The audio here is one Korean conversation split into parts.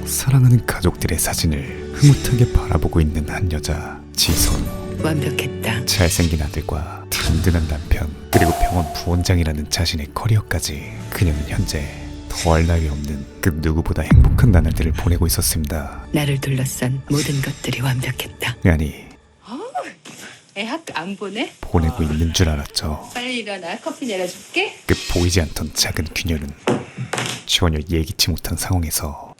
사랑하는 가족들의 사진을 흐뭇하게 바라보고 있는 한 여자, 지선. 완벽했다. 잘생긴 아들과 든든한 남편, 그리고 병원 부원장이라는 자신의 커리어까지 그녀는 현재 더할 나위 없는 그 누구보다 행복한 나날들을 보내고 있었습니다. 나를 둘러싼 모든 것들이 완벽했다. 아니, 애 학교 안 보내? 보내고 있는 줄 알았죠. 빨리 일어나. 커피 내려줄게. 그 보이지 않던 작은 그녀는 전혀 예기치 못한 상황에서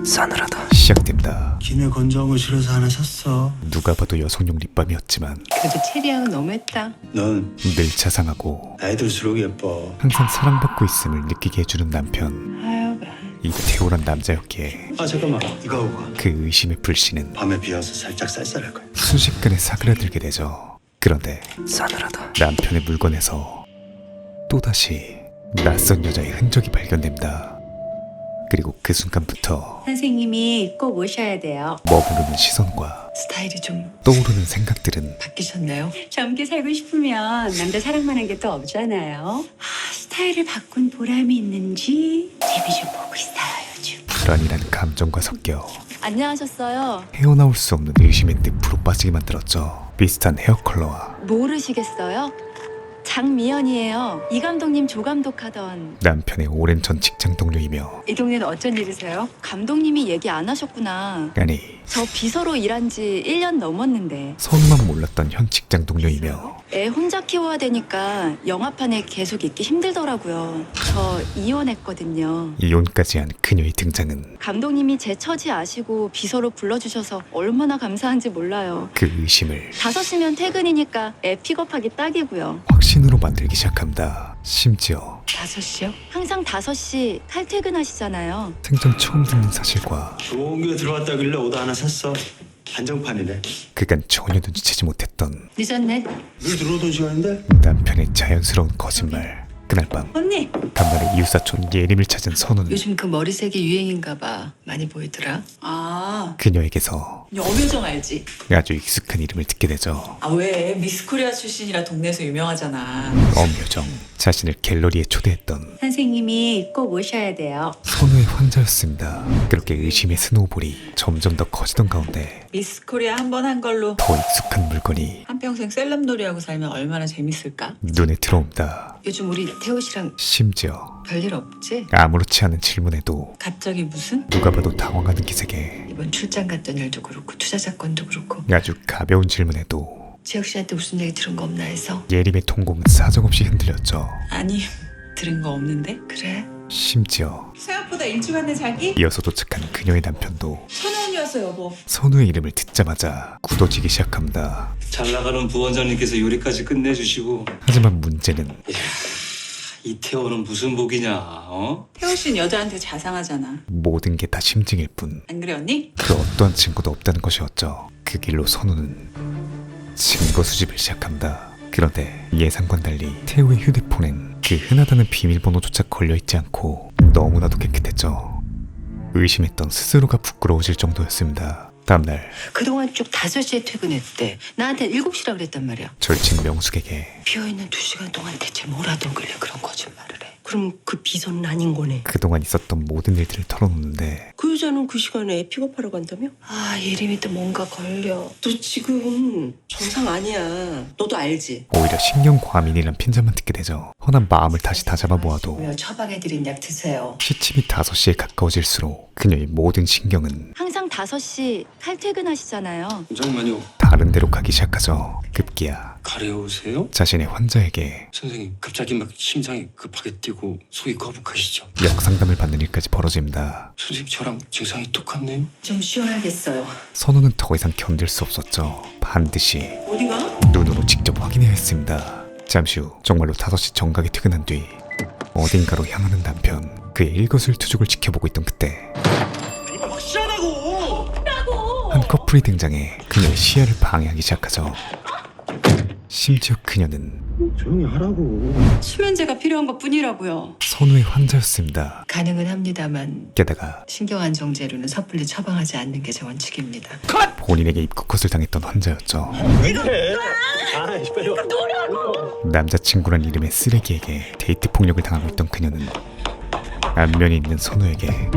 싸늘하다. 시작됩니다. 기내 건조한 거 싫어서 하나 샀어. 누가 봐도 여성용 립밤이었지만 그래도 체리향은 너무했다. 넌 늘 자상하고 나이 들수록 예뻐. 항상 사랑받고 있음을 느끼게 해주는 남편, 하여간 이 태오란 남자였기에 아 잠깐만 이거 하고 가. 그 의심의 불씨는 밤에 비와서 살짝 쌀쌀할 거야. 순식간에 사그라들게 되죠. 그런데 싸늘하다. 남편의 물건에서 또다시 낯선 여자의 흔적이 발견됩니다. 그리고 그 순간부터 선생님이 꼭 오셔야 돼요. 머무르는 시선과 스타일이 좀 떠오르는 생각들은 바뀌셨나요? 젊게 살고 싶으면 남자 사랑만한 게 또 없잖아요. 스타일을 바꾼 보람이 있는지 TV 좀 보고 있어요 요즘. 불안이라는 감정과 섞여 안녕하셨어요. 헤어나올 수 없는 의심의 늪으로 빠지게 만들었죠. 비슷한 헤어 컬러와 모르시겠어요? 장미연이에요. 이 감독님 조 감독 하던. 남편의 오랜 전 직장 동료이며, 이 동네는 어쩐 일이세요? 감독님이 얘기 안 하셨구나. 아니 저 비서로 일한 지 1년 넘었는데 선만 몰랐던 현 직장 동료이며, 애 혼자 키워야 되니까 영화판에 계속 있기 힘들더라고요. 저 이혼했거든요. 이혼까지 한 그녀의 등장은 감독님이 제 처지 아시고 비서로 불러주셔서 얼마나 감사한지 몰라요. 그 의심을 5시면 퇴근이니까 애 픽업하기 딱이고요. 확신으로 만들기 시작합니다. 심지어 5시요? 항상 5시 칼퇴근하시잖아요. 생전 처음 듣는 사실과 좋은 게 들어왔다길래 옷 하나 샀어. 한정판이네. 그간 전혀 눈치채지 못했던 늦었네. 늘 들어오던 시간인데. 남편의 자연스러운 거짓말. 그날 밤 언니! 간만에 이웃사촌 예림을 찾은 선우는 요즘 그 머리색이 유행인가 봐. 많이 보이더라. 아, 그녀에게서 염효정 알지? 아주 익숙한 이름을 듣게 되죠. 아, 왜? 미스코리아 출신이라 동네에서 유명하잖아. 엄효정, 자신을 갤러리에 초대했던 선생님이 꼭 오셔야 돼요. 선우의 환자였습니다. 그렇게 의심의 스노우볼이 점점 더 커지던 가운데 미스코리아 한 번 한 걸로 더 익숙한 물건이 한평생 셀럽놀이하고 살면 얼마나 재밌을까? 눈에 들어옵니다. 요즘 우리 태호 씨랑 심지어 별일 없지? 아무렇지 않은 질문에도 갑자기 무슨? 누가 봐도 당황하는 기색에 이번 출장 갔던 일도 그렇고 투자 사건도 그렇고 아주 가벼운 질문에도 지혁 씨한테 무슨 얘기 들은 거 없나 해서. 예림의 통곡은 사정없이 흔들렸죠. 아니, 들은 거 없는데? 그래? 심지어 생각보다 일찍 왔네, 자기? 이어서 도착한 그녀의 남편도 천원이었어, 여보. 선우의 이름을 듣자마자 굳어지기 시작합니다. 잘 나가는 부원장님께서 요리까지 끝내주시고. 하지만 문제는 이태원은 무슨 복이냐, 어? 태호 씨는 여자한테 자상하잖아. 모든 게 다 심증일 뿐 안 그래, 언니? 그 어떠한 증거도 없다는 것이었죠. 그 길로 선우는 증거 수집을 시작합니다. 그런데 예상과는 달리 태우의 휴대폰엔 그 흔하다는 비밀번호조차 걸려있지 않고 너무나도 깨끗했죠. 의심했던 스스로가 부끄러워질 정도였습니다. 다음날 그동안 쭉 5시에 퇴근했대. 나한테 7시라 그랬단 말이야. 절친 명숙에게 비어있는 2시간 동안 대체 뭘 하던길래 그런 거짓말을 해. 그럼 그 비서는 아닌 거네. 그동안 있었던 모든 일들을 털어놓는데 그 여자는 그 시간에 애 픽업하러 간다며? 예림이 또 뭔가 걸려. 너 지금 정상 아니야. 너도 알지? 오히려 신경과민이란 핀잔만 듣게 되죠. 허난 마음을 다시 다잡아 모아도 왜 처방해드린 약 드세요. 시침이 5시에 가까워질수록 그녀의 모든 신경은 항상 5시 칼퇴근하시잖아요. 원장님만요. 다른 데로 가기 시작하죠. 급기야 가려우세요? 자신의 환자에게 선생님, 갑자기 막 심장이 급하게 뛰고 속이 거북하시죠? 역상담을 받는 일까지 벌어집니다. 선생님, 저랑 증상이 똑같네요. 좀 쉬어야겠어요. 선우는 더 이상 견딜 수 없었죠. 반드시 어디가? 눈으로 직접 확인해야 했습니다. 잠시 후 정말로 5시 정각에 퇴근한 뒤 어딘가로 향하는 남편, 그의 일거수일투족을 지켜보고 있던 그때 한 커플이 등장해 그녀의 시야를 방해하기 시작하죠. 심지어 그녀는 조용히 하라고. 수면제가 필요한 것 뿐이라고요. 선우의 환자였습니다. 가능은 합니다만 게다가 신경안정제로는 섣불리 처방하지 않는 게 제 원칙입니다. 본인에게 입국컷을 당했던 환자였죠. 왜 그래? 빨리 와. 남자친구란 이름의 쓰레기에게 데이트 폭력을 당하고 있던 그녀는 안면이 있는 선우에게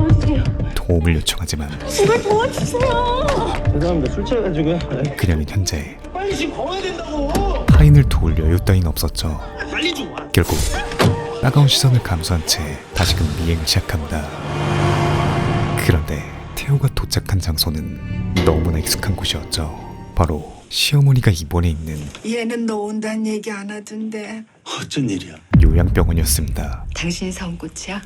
도움을 요청하지만 죄송합니다. 술 취해가지고요. 그녀는 현재 빨리 지금 걸어야 된다고. 타인을 도울 여유 따윈 없었죠. 빨리 좀 와. 결국 따가운 시선을 감수한 채 다시금 미행을 시작합니다. 그런데 태호가 도착한 장소는 너무나 익숙한 곳이었죠. 바로 시어머니가 입원해 있는 얘는 너 온다는 얘기 안 하던데. 어쩐 일이야? 요양병원이었습니다. 당신이 사온 꽃이야?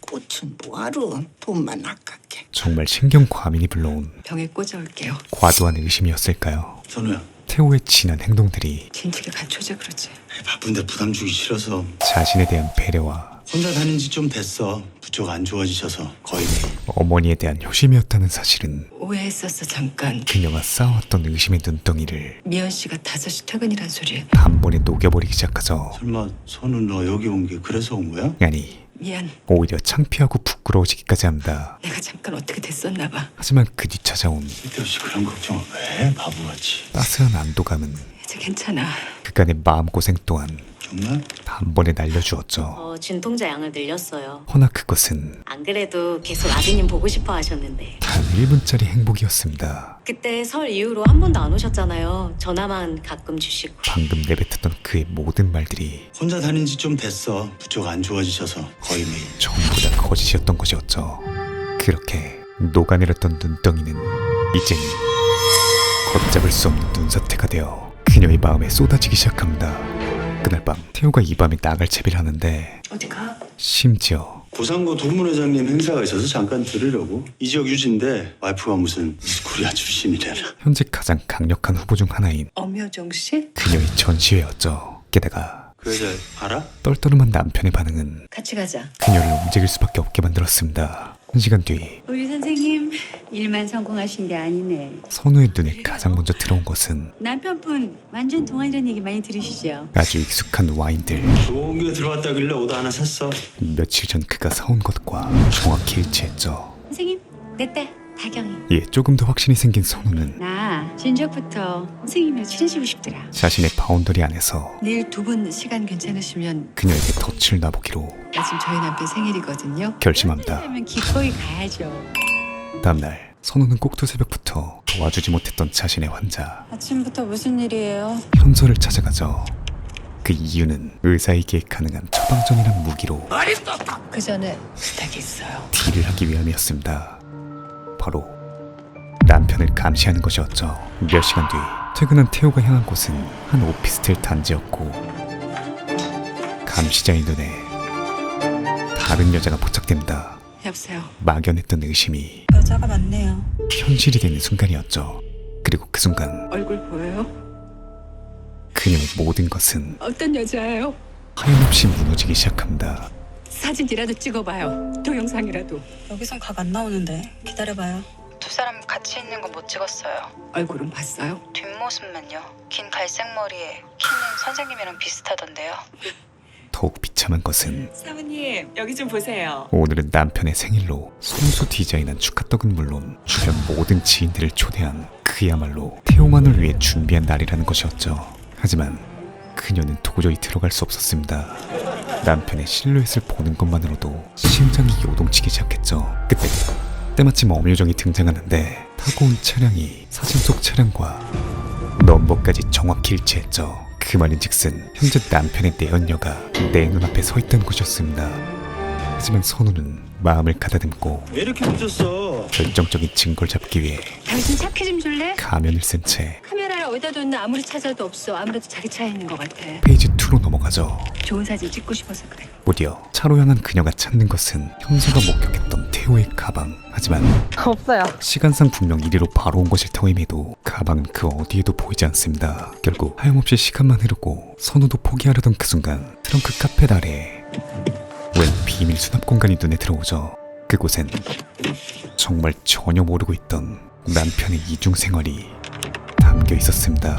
꽃은 뭐하러 돈만 아깝게. 정말 신경 과민이 불러온 병에 꽂아올게요. 과도한 의심이었을까요? 선우야, 태호의 지난 행동들이 진즉에 갖춰져 그러지. 바쁜데 부담 주기 싫어서 자신에 대한 배려와 혼자 다닌 지 좀 됐어. 부쩍 안 좋아지셔서 거의 매일. 어머니에 대한 효심이었다는 사실은 오해했었어 잠깐. 그녀가 쌓아왔던 의심의 눈덩이를 미연 씨가 5시 퇴근이란 소리. 단번에 녹여버리기 시작하죠. 설마 선우 너 여기 온 게 그래서 온 거야? 아니, 미안. 오히려 창피하고 부끄러워지기까지 합니다. 내가 잠깐 어떻게 됐었나 봐. 하지만 그 뒤 찾아온 쓸데없이 그런 걱정을 왜 바보같이. 따스한 안도감은 이제 괜찮아. 그간의 마음고생 또한 정말? 단번에 날려주었죠. 진통제 양을 늘렸어요. 허나 그것은 안 그래도 계속 아드님 보고 싶어 하셨는데 단 1분짜리 행복이었습니다. 그때 설 이후로 한 번도 안 오셨잖아요. 전화만 가끔 주시고. 방금 내뱉었던 그의 모든 말들이 혼자 다닌 지 좀 됐어. 부쩍 안 좋아지셔서 거의 매일. 전부 다 거짓이었던 것이었죠. 그렇게 녹아내렸던 눈덩이는 이제는 걷잡을 수 없는 눈사태가 되어 그녀의 마음에 쏟아지기 시작합니다. 그날 밤 태호가 이 밤에 나갈 채비를 하는데 어디 가? 심지어 고상고 도문회장님 행사가 있어서 잠깐 들으려고. 이 지역 유지인데 와이프가 무슨 미스코리아 출신이래라. 현재 가장 강력한 후보 중 하나인 엄효정 씨? 그녀의 전시회였죠. 게다가 그 여자 알아? 떨떠름한 남편의 반응은 같이 가자. 그녀를 움직일 수밖에 없게 만들었습니다. 1시간 뒤 우리 선생님 일만 성공하신 게 아니네. 선우의 눈에 가장 먼저 들어온 것은 남편분 완전 동안이라는 얘기 많이 들으시죠? 아주 익숙한 와인들. 좋은 게 들어왔다길래 오다 하나 샀어. 며칠 전 그가 사온 것과 정확히 일치했죠. 선생님 내 딸 다경이. 이에 조금 더 확신이 생긴 선우는 나 진작부터 선생님이랑 친해지고 싶더라. 자신의 바운더리 안에서 내일 2분 시간 괜찮으시면 그녀에게 덫을 놔보기로 마침 저희 남편 생일이거든요. 결심합니다. 그러면 기꺼이 가야죠. 다음날 선우는 꼭두 새벽부터 도와주지 못했던 자신의 환자 아침부터 무슨 일이에요? 현서를 찾아가죠. 그 이유는 의사에게 가능한 처방전이란 무기로 그 전에 부탁이 있어요. 딜을 하기 위함이었습니다. 바로 남편을 감시하는 것이었죠. 몇 시간 뒤 퇴근한 태호가 향한 곳은 한 오피스텔 단지였고 감시자의 눈에 다른 여자가 포착됩니다. 여보세요. 막연했던 의심이 여자가 많네요. 현실이 되는 순간이었죠. 그리고 그 순간 얼굴 보여요? 그녀의 모든 것은 어떤 여자예요? 하염없이 무너지기 시작합니다. 사진이라도 찍어봐요. 동영상이라도. 여기선 각 안 나오는데 기다려봐요. 두 사람 같이 있는 거 못 찍었어요. 얼굴은 봤어요? 뒷모습만요. 긴 갈색 머리에 키는 선생님이랑 비슷하던데요. 더욱 비참한 것은 사모님 여기 좀 보세요. 오늘은 남편의 생일로 손수 디자인한 축하떡은 물론 주변 모든 지인들을 초대한 그야말로 태호만을 위해 준비한 날이라는 것이었죠. 하지만 그녀는 도저히 들어갈 수 없었습니다. 남편의 실루엣을 보는 것만으로도 심장이 요동치기 시작했죠. 그때 때마침 엄유정이 등장하는데 타고 온 차량이 사진 속 차량과 넘버까지 정확히 일치했죠. 그 말인즉슨 현재 남편의 내연녀가 내 눈앞에 서 있던 곳이었습니다. 하지만 선우는 마음을 가다듬고 왜 이렇게 늦었어? 결정적인 증거를 잡기 위해 당신 차키 좀 줄래? 가면을 쓴 채 카메라를 어디다 뒀나 아무리 찾아도 없어. 아무래도 자기 차에 있는 것 같아. 페이지 2로 넘어가죠. 좋은 사진 찍고 싶어서 그래. 곧이어 차로 향한 그녀가 찾는 것은 현수가 목격했던 태호의 가방. 하지만 없어요. 시간상 분명 이리로 바로 온 것일 터임에도 가방은 그 어디에도 보이지 않습니다. 결국 하염없이 시간만 흐르고 선우도 포기하려던 그 순간 트렁크 카펫 아래에 웬 비밀 수납 공간이 눈에 들어오죠. 그곳엔 정말 전혀 모르고 있던 남편의 이중 생활이 담겨 있었습니다.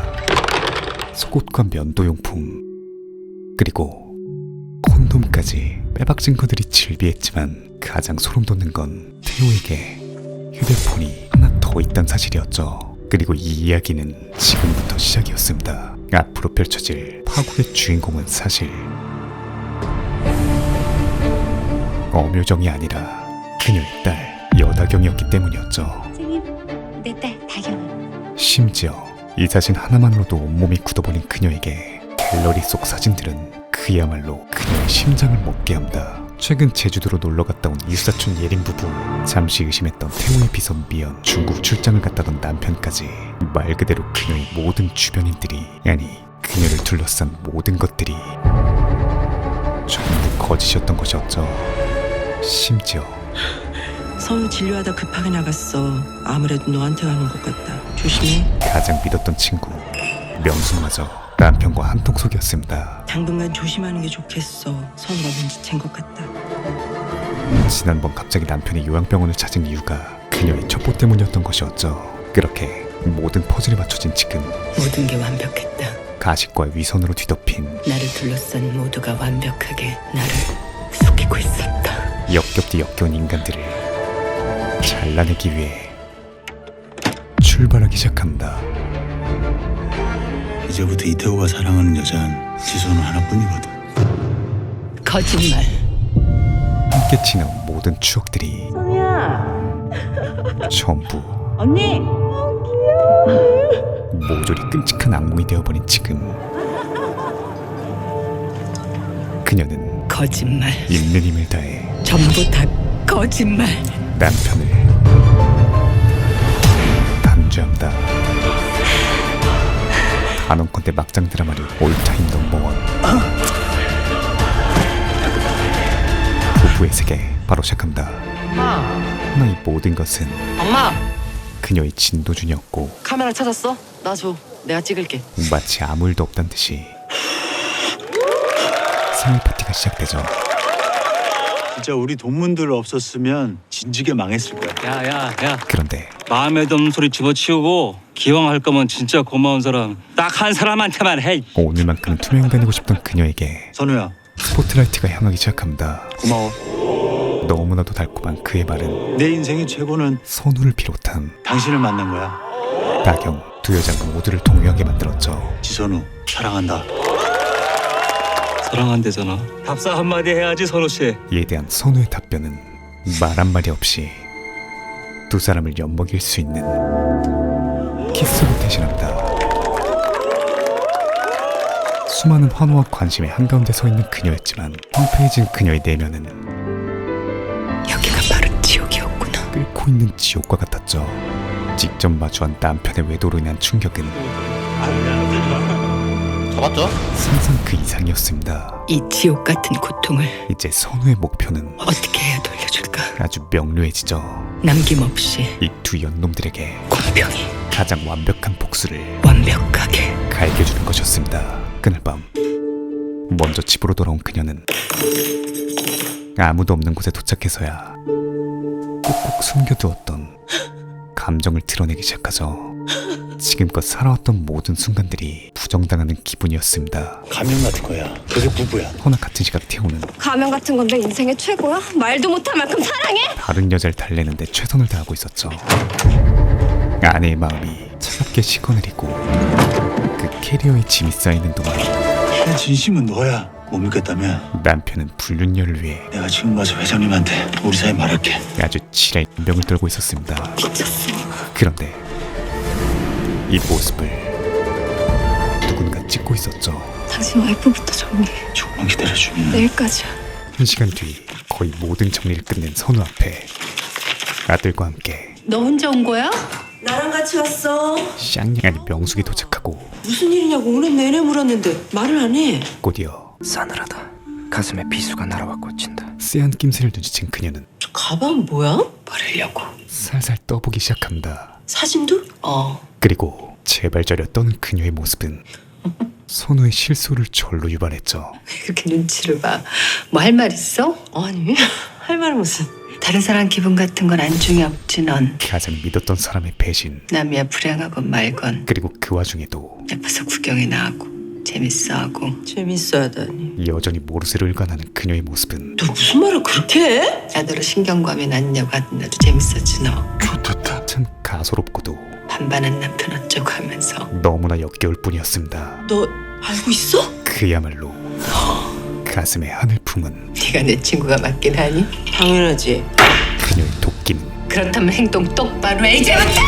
속옷과 면도용품 그리고 콘돔까지 빼박 증거들이 질비했지만 가장 소름 돋는 건 태호에게 휴대폰이 하나 더 있다는 사실이었죠. 그리고 이 이야기는 지금부터 시작이었습니다. 앞으로 펼쳐질 파국의 주인공은 사실 엄효정이 아니라 그녀의 딸 여다경이었기 때문이었죠. 선생님, 내 딸 다경이. 심지어 이 사진 하나만으로도 온몸이 굳어버린 그녀에게 갤러리 속 사진들은 그야말로 그녀의 심장을 먹게 한다. 최근 제주도로 놀러갔다 온 이웃사촌 예린 부부, 잠시 의심했던 태호의 비선 미연, 중국 출장을 갔다던 남편까지 말 그대로 그녀의 모든 주변인들이, 아니 그녀를 둘러싼 모든 것들이 전부 거짓이었던 것이었죠. 심지어 선우 진료하다 급하게 나갔어. 아무래도 너한테 가는 것 같다. 조심해. 가장 믿었던 친구 명수마저 남편과 한통속이었습니다. 당분간 조심하는 게 좋겠어. 선우가 눈치챈 것 같다. 지난번 갑자기 남편이 요양병원을 찾은 이유가 그녀의 첩보 때문이었던 것이었죠. 그렇게 모든 퍼즐이 맞춰진 지금 모든 게 완벽했다. 가식과 위선으로 뒤덮인 나를 둘러싼 모두가 완벽하게 나를 속이고 있었다. 역겹디 역겨운 인간들을 잘라내기 위해 출발하기 시작한다. 이제부터 이태호가 사랑하는 여자는 지소는 하나뿐이거든. 거짓말. 함께 지나온 모든 추억들이 전부 언니. 모조리 끔찍한 악몽이 되어버린 지금 그녀는 거짓말. 있는 힘을 다해 전부 다 거짓말. 남편을 단죄한다. 단언컨대 막장 드라마를 올타임 넘버원 부부의 세계 바로 시작한다. 하나 이 모든 것은 엄마! 그녀의 진도준이었고 카메라 찾았어? 나 줘. 내가 찍을게. 마치 아무 일도 없단 듯이 생일 파티가 시작되죠. 진짜 우리 돈문들 없었으면 진지게 망했을 거야. 야야야, 그런데 마음에 드는 소리 집어치우고 기왕 할 거면 진짜 고마운 사람 딱 한 사람한테만 해. 오늘만큼은 투명인간이고 싶던 그녀에게 선우야, 스포트라이트가 향하기 시작합니다. 고마워. 너무나도 달콤한 그의 말은 내 인생의 최고는 선우를 비롯한 당신을 만난 거야. 나경 두 여자 모두를 동요하게 만들었죠. 지선우, 사랑한다. 사랑한대잖아. 답사 한마디 해야지 선우 씨. 이에 대한 선우의 답변은 말 한마디 없이 두 사람을 엿먹일 수 있는 키스로 대신한다. 수많은 환호와 관심의 한가운데 서 있는 그녀였지만 황폐해진 그녀의 내면은 여기가 바로 지옥이었구나. 끓고 있는 지옥과 같았죠. 직접 마주한 남편의 외도로 인한 충격은 잡았죠? 상상 그 이상이었습니다. 이 지옥 같은 고통을 이제 선우의 목표는 어떻게 해야 돌려줄까? 아주 명료해지죠. 남김없이 이 두 연놈들에게 공평히 가장 완벽한 복수를 완벽하게. 갈겨주는 것이었습니다. 그날 밤 먼저 집으로 돌아온 그녀는 아무도 없는 곳에 도착해서야 꼭꼭 숨겨두었던 감정을 드러내기 시작하죠. 지금껏 살아왔던 모든 순간들이 부정당하는 기분이었습니다. 가면 같은 거야. 그게 부부야. 허나 같은 시각 태호는 가면 같은 건데 인생의 최고야? 말도 못할 만큼 사랑해? 다른 여자를 달래는데 최선을 다하고 있었죠. 아내의 마음이 차갑게 식어내리고 그 캐리어에 짐이 쌓이는 동안 내 진심은 너야. 못 믿겠다며 남편은 불륜녀를 위해 내가 지금 가서 회장님한테 우리 사이 말할게. 아주 지랄 병을 떨고 있었습니다. 그런데 이 모습을 누군가 찍고 있었죠. 당신 와이프부터 정리해. 조금만 기다려주면 내일까지야. 1시간 뒤 거의 모든 정리를 끝낸 선우 앞에 아들과 함께 너 혼자 온 거야? 나랑 같이 왔어. 쌍냥이 명숙이 도착하고 무슨 일이냐고 오늘 내내 물었는데 말을 안 해. 곧이어 싸늘하다. 가슴에 비수가 날아와 꽂힌다. 쎄한 낌새를 눈치챈 그녀는 저 가방 뭐야? 버리려고. 살살 떠보기 시작합니다. 사진도? 그리고 제발 저려 떠는 그녀의 모습은 선우의 실수를 절로 유발했죠. 그렇게 눈치를 봐. 뭐 할 말 있어? 아니 할 말은 무슨. 다른 사람 기분 같은 건 안중에 없지 넌. 가장 믿었던 사람의 배신, 남이야 불행하건 말건 그리고 그 와중에도 예뻐서 구경에 나가고 재밌어하고. 재밌어 하다니. 여전히 모르쇠로 일관하는 그녀의 모습은 너 무슨 말을 그렇게 해? 나더러 신경과민 아니냐고 하던데도 재밌었지 너. 좋다. 참 가소롭고도 반반한 남편 어쩌고 하면서. 너무나 역겨울 뿐이었습니다. 너 알고 있어? 그야말로 가슴에 하늘 품은 네 네가 내 친구가 맞긴 하니? 당연하지. 그녀의 도끼는 그렇다면 행동 똑바로 해 이제부터!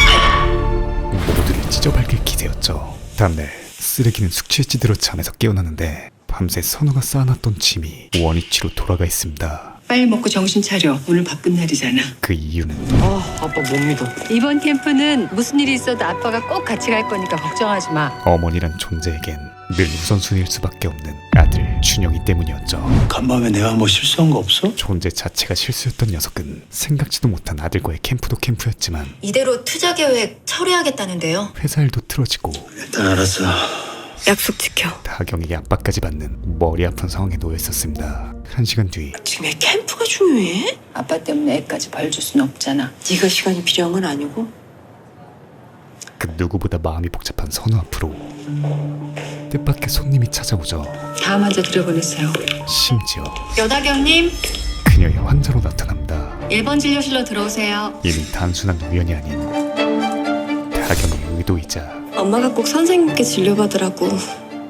모두를 찢어밟을 기세였죠. 다음날 쓰레기는 숙취에 찌들어 잠에서 깨어나는데 밤새 선우가 쌓아놨던 짐이 원위치로 돌아가 있습니다. 빨리 먹고 정신 차려. 오늘 바쁜 날이잖아. 그 이유는 아, 아빠 못 믿어. 이번 캠프는 무슨 일이 있어도 아빠가 꼭 같이 갈 거니까 걱정하지 마. 어머니란 존재에겐 늘 우선순위일 수밖에 없는 아들 준영이 때문이었죠. 간밤에 내가 뭐 실수한 거 없어? 존재 자체가 실수였던 녀석은 생각지도 못한 아들과의 캠프도 캠프였지만 이대로 투자 계획 처리하겠다는데요. 회사 일도 틀어지고 일단 알았어. 약속 지켜. 다경에게 압박까지 받는 머리 아픈 상황에 놓여 있었습니다. 1시간 뒤 지금 애 캠프가 중요해? 아빠 때문에 애까지 벌 줄 순 없잖아. 네가 시간이 필요한 건 아니고. 그 누구보다 마음이 복잡한 선우 앞으로 뜻밖의 손님이 찾아오죠. 다음 환자 들여보냈어요. 심지어 여다경님, 그녀의 환자로 나타납니다. 1번 진료실로 들어오세요. 이는 단순한 우연이 아닌 다경의 의도이자 엄마가 꼭 선생님께 진료받으라고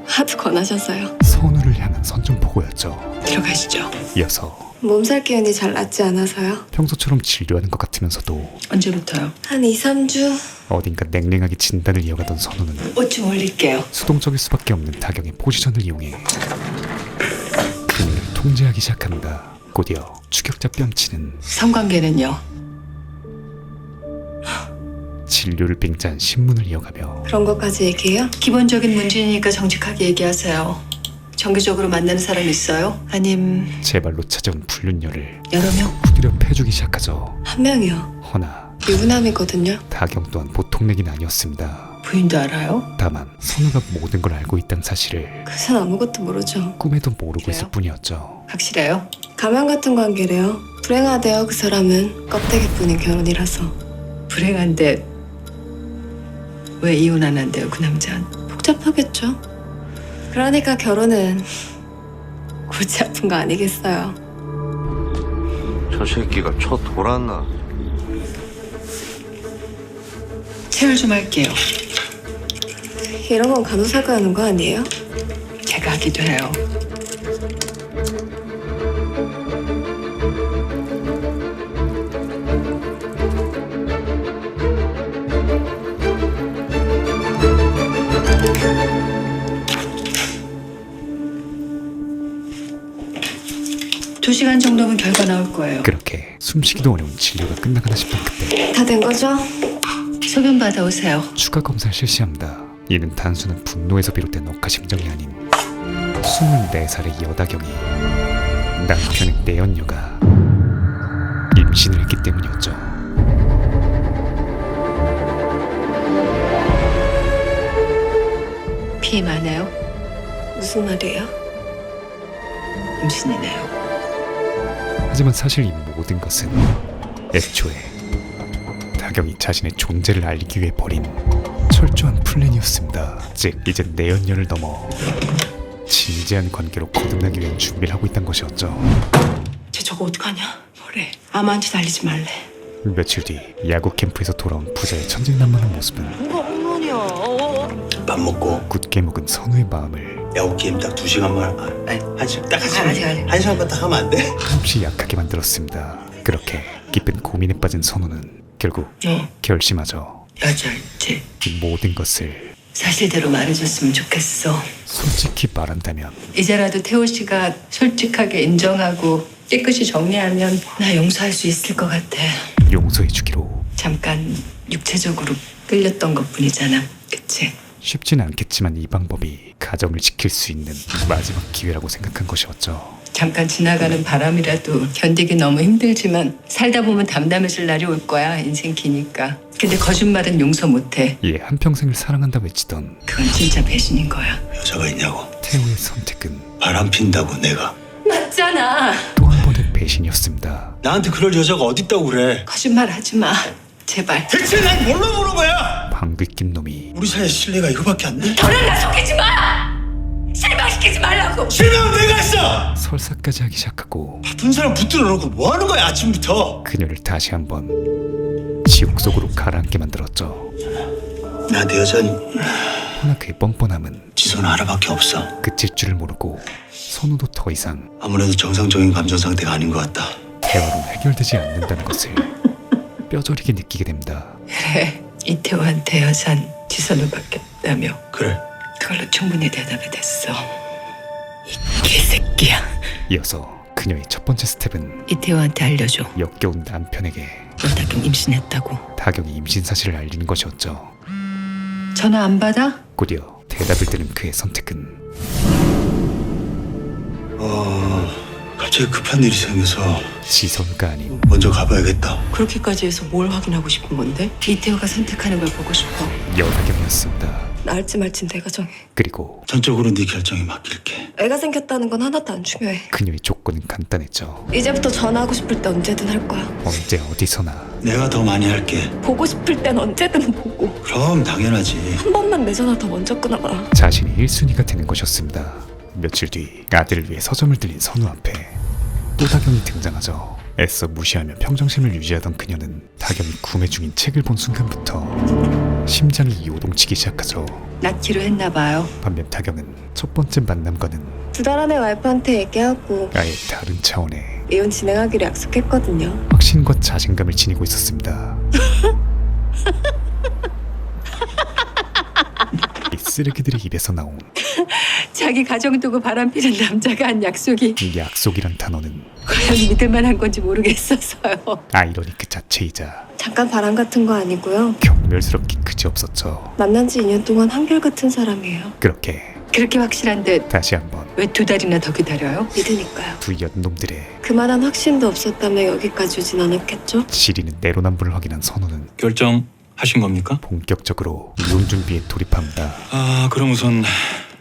하도 권하셔서요. 선우를 향한 선전포고였죠. 들어가시죠. 이어서 몸살 기운이 잘 낫지 않아서요. 평소처럼 진료하는 것 같으면서도 언제부터요? 한 2, 3주. 어딘가 냉랭하게 진단을 이어가던 선우는 옷 좀 올릴게요. 수동적일 수밖에 없는 다경의 포지션을 이용해 그녀를 통제하기 시작합니다. 곧이어 추격자 뺨치는 성관계는요? 진료를 빙자한 신문을 이어가며 그런 것까지 얘기해요? 기본적인 문제니까 정직하게 얘기하세요. 정기적으로 만나는 사람 있어요? 아님 제 발로 찾아온 불륜녀를 여러 명? 후드려 패주기 시작하죠. 한 명이요. 허나 유부남이거든요. 다경 또한 보통 맥은 아니었습니다. 부인도 알아요? 다만 선우가 모든 걸 알고 있다는 사실을 그전 아무것도 모르죠. 꿈에도 모르고 그래요? 있을 뿐이었죠. 확실해요? 가면 같은 관계래요. 불행하대요. 그 사람은 껍데기뿐인 결혼이라서. 불행한데 왜 이혼 안 한대요 그 남자는? 복잡하겠죠. 그러니까 결혼은 골치 아픈 거 아니겠어요. 저 새끼가 쳐 돌았나? 체열 좀 할게요. 이런 건 간호사가 하는 거 아니에요? 제가 하기도 해요. 두 시간 정도면 결과 나올 거예요. 그렇게 숨쉬기도 어려운 진료가 끝나가나 싶던 그때 다 된 거죠? 소변 받아오세요. 추가 검사를 실시합니다. 이는 단순한 분노에서 비롯된 억하심정이 아닌 24살의 여다경이 남편의 내연녀가 임신을 했기 때문이었죠. 피 많아요? 무슨 말이에요? 임신이네요. 하지만 사실 이 모든 것은 애초에 다경이 자신의 존재를 알리기 위해 벌인 철저한 플랜이었습니다. 즉 이제 내연녀를 넘어 진지한 관계로 거듭나기 위한 준비를 하고 있다는 것이었죠. 쟤 저거 어떡하냐? 뭐래? 아무한테 날리지 말래. 며칠 뒤 야구 캠프에서 돌아온 부자의 천진난만한 모습은 뭐가 홈런이야. 밥 먹고 굳게 먹은 선우의 마음을 야구 게임 딱 2시간만. 한 시간 딱 한 시간. 한 시간만 딱 하면 안 돼? 한없이 약하게 만들었습니다. 그렇게 깊은 고민에 빠진 선우는 결국 너 결심하죠. 여자일지 이 모든 것을 사실대로 말해줬으면 좋겠어. 솔직히 말한다면 이제라도 태호 씨가 솔직하게 인정하고 깨끗이 정리하면 나 용서할 수 있을 것 같아. 용서해주기로. 잠깐 육체적으로 끌렸던 것뿐이잖아. 그치? 쉽진 않겠지만 이 방법이 가정을 지킬 수 있는 마지막 기회라고 생각한 것이었죠. 잠깐 지나가는 바람이라도 견디기 너무 힘들지만 살다 보면 담담해질 날이 올 거야. 인생 기니까. 근데 거짓말은 용서 못해. 이에 한평생을 사랑한다고 외치던 그건 진짜 배신인 거야. 여자가 있냐고. 태호의 선택은 바람 핀다고 내가. 맞잖아. 또 한 번의 배신이었습니다. 나한테 그럴 여자가 어딨다고 그래. 거짓말 하지 마. 제발. 대체 난 뭘로 물은 거야? 방귀 낀 놈이 우리 사이 신뢰가 이거밖에 안 돼? 너는 나 속이지 마. 실망시키지 말라고. 실명 내가 했어! 설사까지 하기 시작하고 바쁜 사람 붙들어 놓고 뭐 하는 거야 아침부터? 그녀를 다시 한번 지옥 속으로 가라앉게 만들었죠. 나한테 여자니 허나 그의 뻔뻔함은 지선 하나밖에 없어. 그칠 줄을 모르고 선우도 더 이상 아무래도 정상적인 감정 상태가 아닌 것 같다. 대화로 해결되지 않는다는 것을 뼈저리게 느끼게 됩니다. 그래, 이태호한테 여산 지선우밖에 없다며. 그래. 그걸로 충분히 대답이 됐어. 이 개새끼야. 이어서 그녀의 첫 번째 스텝은 이태호한테 알려줘. 역겨운 남편에게 연탁경 임신했다고. 다경이 임신 사실을 알리는 것이었죠. 전화 안 받아? 곧이어 대답을 들은 그의 선택은 갑자기 급한 일이 생겨서 지선가 아닌 먼저 가봐야겠다. 그렇게까지 해서 뭘 확인하고 싶은 건데? 이태호가 선택하는 걸 보고 싶어. 여다경이었습니다. 나을지 말진 내가 정해. 그리고 전적으로 네 결정에 맡길게. 애가 생겼다는 건 하나도 안 중요해. 그녀의 조건은 간단했죠. 이제부터 전화하고 싶을 때 언제든 할 거야. 언제 어디서나 내가 더 많이 할게. 보고 싶을 땐 언제든 보고. 그럼 당연하지. 한 번만 내 전화 더 먼저 끊어봐. 자신이 1순위가 되는 것이었습니다. 며칠 뒤 아들을 위해 서점을 들린 선우 앞에 또 다경이 등장하죠. 애써 무시하며 평정심을 유지하던 그녀는 다경이 구매 중인 책을 본 순간부터 심장이 요동치기 시작하죠. 낳기로 했나 봐요. 반면 다경은 첫 번째 만남과는 2달 안에 와이프한테 얘기하고 아예 다른 차원의 이혼 진행하기로 약속했거든요. 확신과 자신감을 지니고 있었습니다. 이 쓰레기들의 입에서 나온 자기 가정 두고 바람피는 남자가 한 약속이 이 약속이란 단어는 과연 믿을 만한 건지 모르겠어서요. 아이러니 그 자체이자 잠깐 바람 같은 거 아니고요. 경멸스럽기 그지없었죠. 만난 지 2년 동안 한결같은 사람이에요. 그렇게 확실한데 다시 한번 왜 2달이나 더 기다려요? 믿으니까요. 두 연놈들의 그만한 확신도 없었다면 여기까지 오진 않았겠죠? 지리는 내로남불을 확인한 선우는 결정하신 겁니까? 본격적으로 이혼 준비에 돌입합니다. 그럼 우선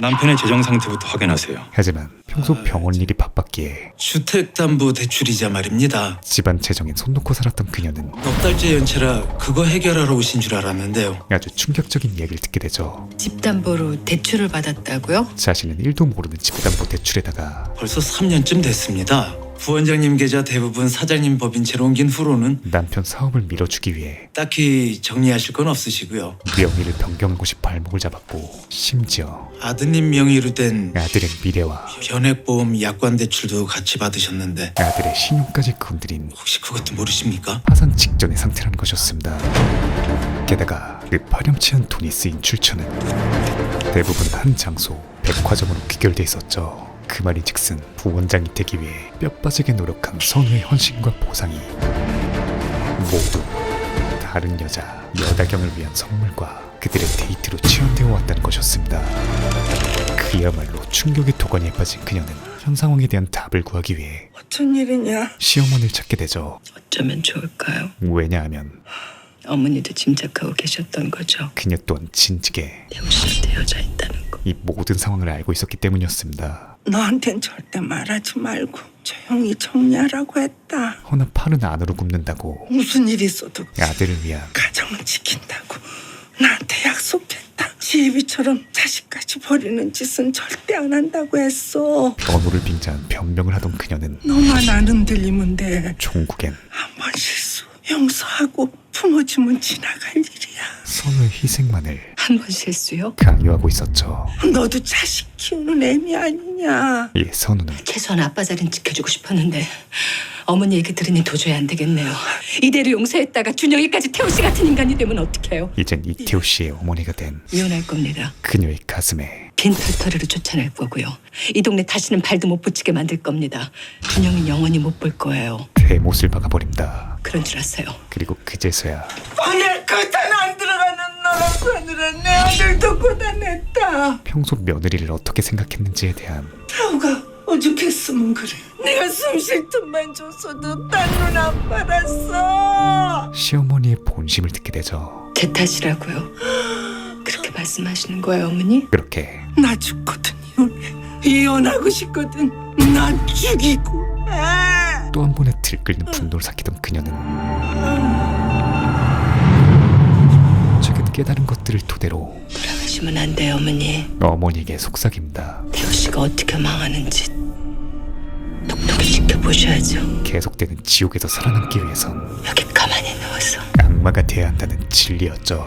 남편의 재정 상태부터 확인하세요. 하지만 평소 병원 일이 바빴기에 주택담보대출이자 말입니다. 집안 재정에 손 놓고 살았던 그녀는 넉 달째 연체라 그거 해결하러 오신 줄 알았는데요. 아주 충격적인 이야기를 듣게 되죠. 집담보로 대출을 받았다고요? 자신은 1도 모르는 집담보 대출에다가 벌써 3년쯤 됐습니다. 부원장님 계좌 대부분 사장님 법인채로 옮긴 후로는 남편 사업을 밀어주기 위해 딱히 정리하실 건 없으시고요. 명의를 변경하고 싶어 발목을 잡았고 심지어 아드님 명의로 된 아들의 미래와 변액보험 약관대출도 같이 받으셨는데 아들의 신용까지 건드린 혹시 그것도 모르십니까? 파산 직전의 상태라는 것이었습니다. 게다가 그 파렴치한 돈이 쓰인 출처는 대부분 한 장소 백화점으로 귀결돼 있었죠. 그 말인즉슨 부원장이 되기 위해 뼈빠지게 노력한 선우의 헌신과 보상이 모두 다른 여자 여다경을 위한 선물과 그들의 데이트로 치환되어 왔다는 것이었습니다. 그야말로 충격의 도가니에 빠진 그녀는 현 상황에 대한 답을 구하기 위해 어쩐 일이냐? 시어머니를 찾게 되죠. 어쩌면 좋을까요? 왜냐하면 어머니도 짐작하고 계셨던 거죠. 그녀 또한 진즉에 태우 씨한테 여자 있다는 거. 이 모든 상황을 알고 있었기 때문이었습니다. 너한텐 절대 말하지 말고 조용히 정리하라고 했다. 허나 팔은 안으로 굽는다고 무슨 일 있어도 아들을 위한 가정은 지킨다고 나한테 약속했다. 지혜비처럼 자식까지 버리는 짓은 절대 안 한다고 했어. 번호를 빙자한 변명을 하던 그녀는 너만 안 흔들리면 돼. 종국엔 한 번 실수 용서하고 품어주면 지나갈 일이야. 선우의 희생만을 한 번 실수요? 강요하고 있었죠. 너도 자식 키우는 애미 아니냐. 이 선우는 최소한 아빠 자리는 지켜주고 싶었는데 어머니 얘기 들으니 도저히 안 되겠네요. 이대로 용서했다가 준영이까지 태우 씨 같은 인간이 되면 어떡해요? 이젠 이태호 씨의 어머니가 된 이혼할 겁니다. 그녀의 가슴에 빈 털터리로 쫓아낼 거고요. 이 동네 다시는 발도 못 붙이게 만들 겁니다. 준영이는 영원히 못 볼 거예요. 대못을 박아버립니다. 그런 줄 아세요. 그리고 그제서야 오늘 그딴 안 들어가는 너랑 하늘은 내 아들도 고단했다. 평소 며느리를 어떻게 생각했는지에 대한 태우가 오죽했으면 그래. 내가 숨 쉴 틈만 줬어도 딴 눈 안 빨았어. 시어머니의 본심을 듣게 되죠. 제 탓이라고요. 그렇게 말씀하시는 거예요, 어머니? 그렇게 나 죽거든 이혼하고 싶거든. 나 죽이고. 또 한 번에 들끓는 분노를 삭히던 그녀는 최근 깨달은 것들을 토대로 돌아가시면 안 돼요, 어머니. 어머니에게 속삭입니다. 태우 씨가 어떻게 망하는지 똑똑히 지켜보셔야죠. 계속되는 지옥에서 살아남기 위해선 여기 가만히 누워서 악마가 돼야 한다는 진리였죠.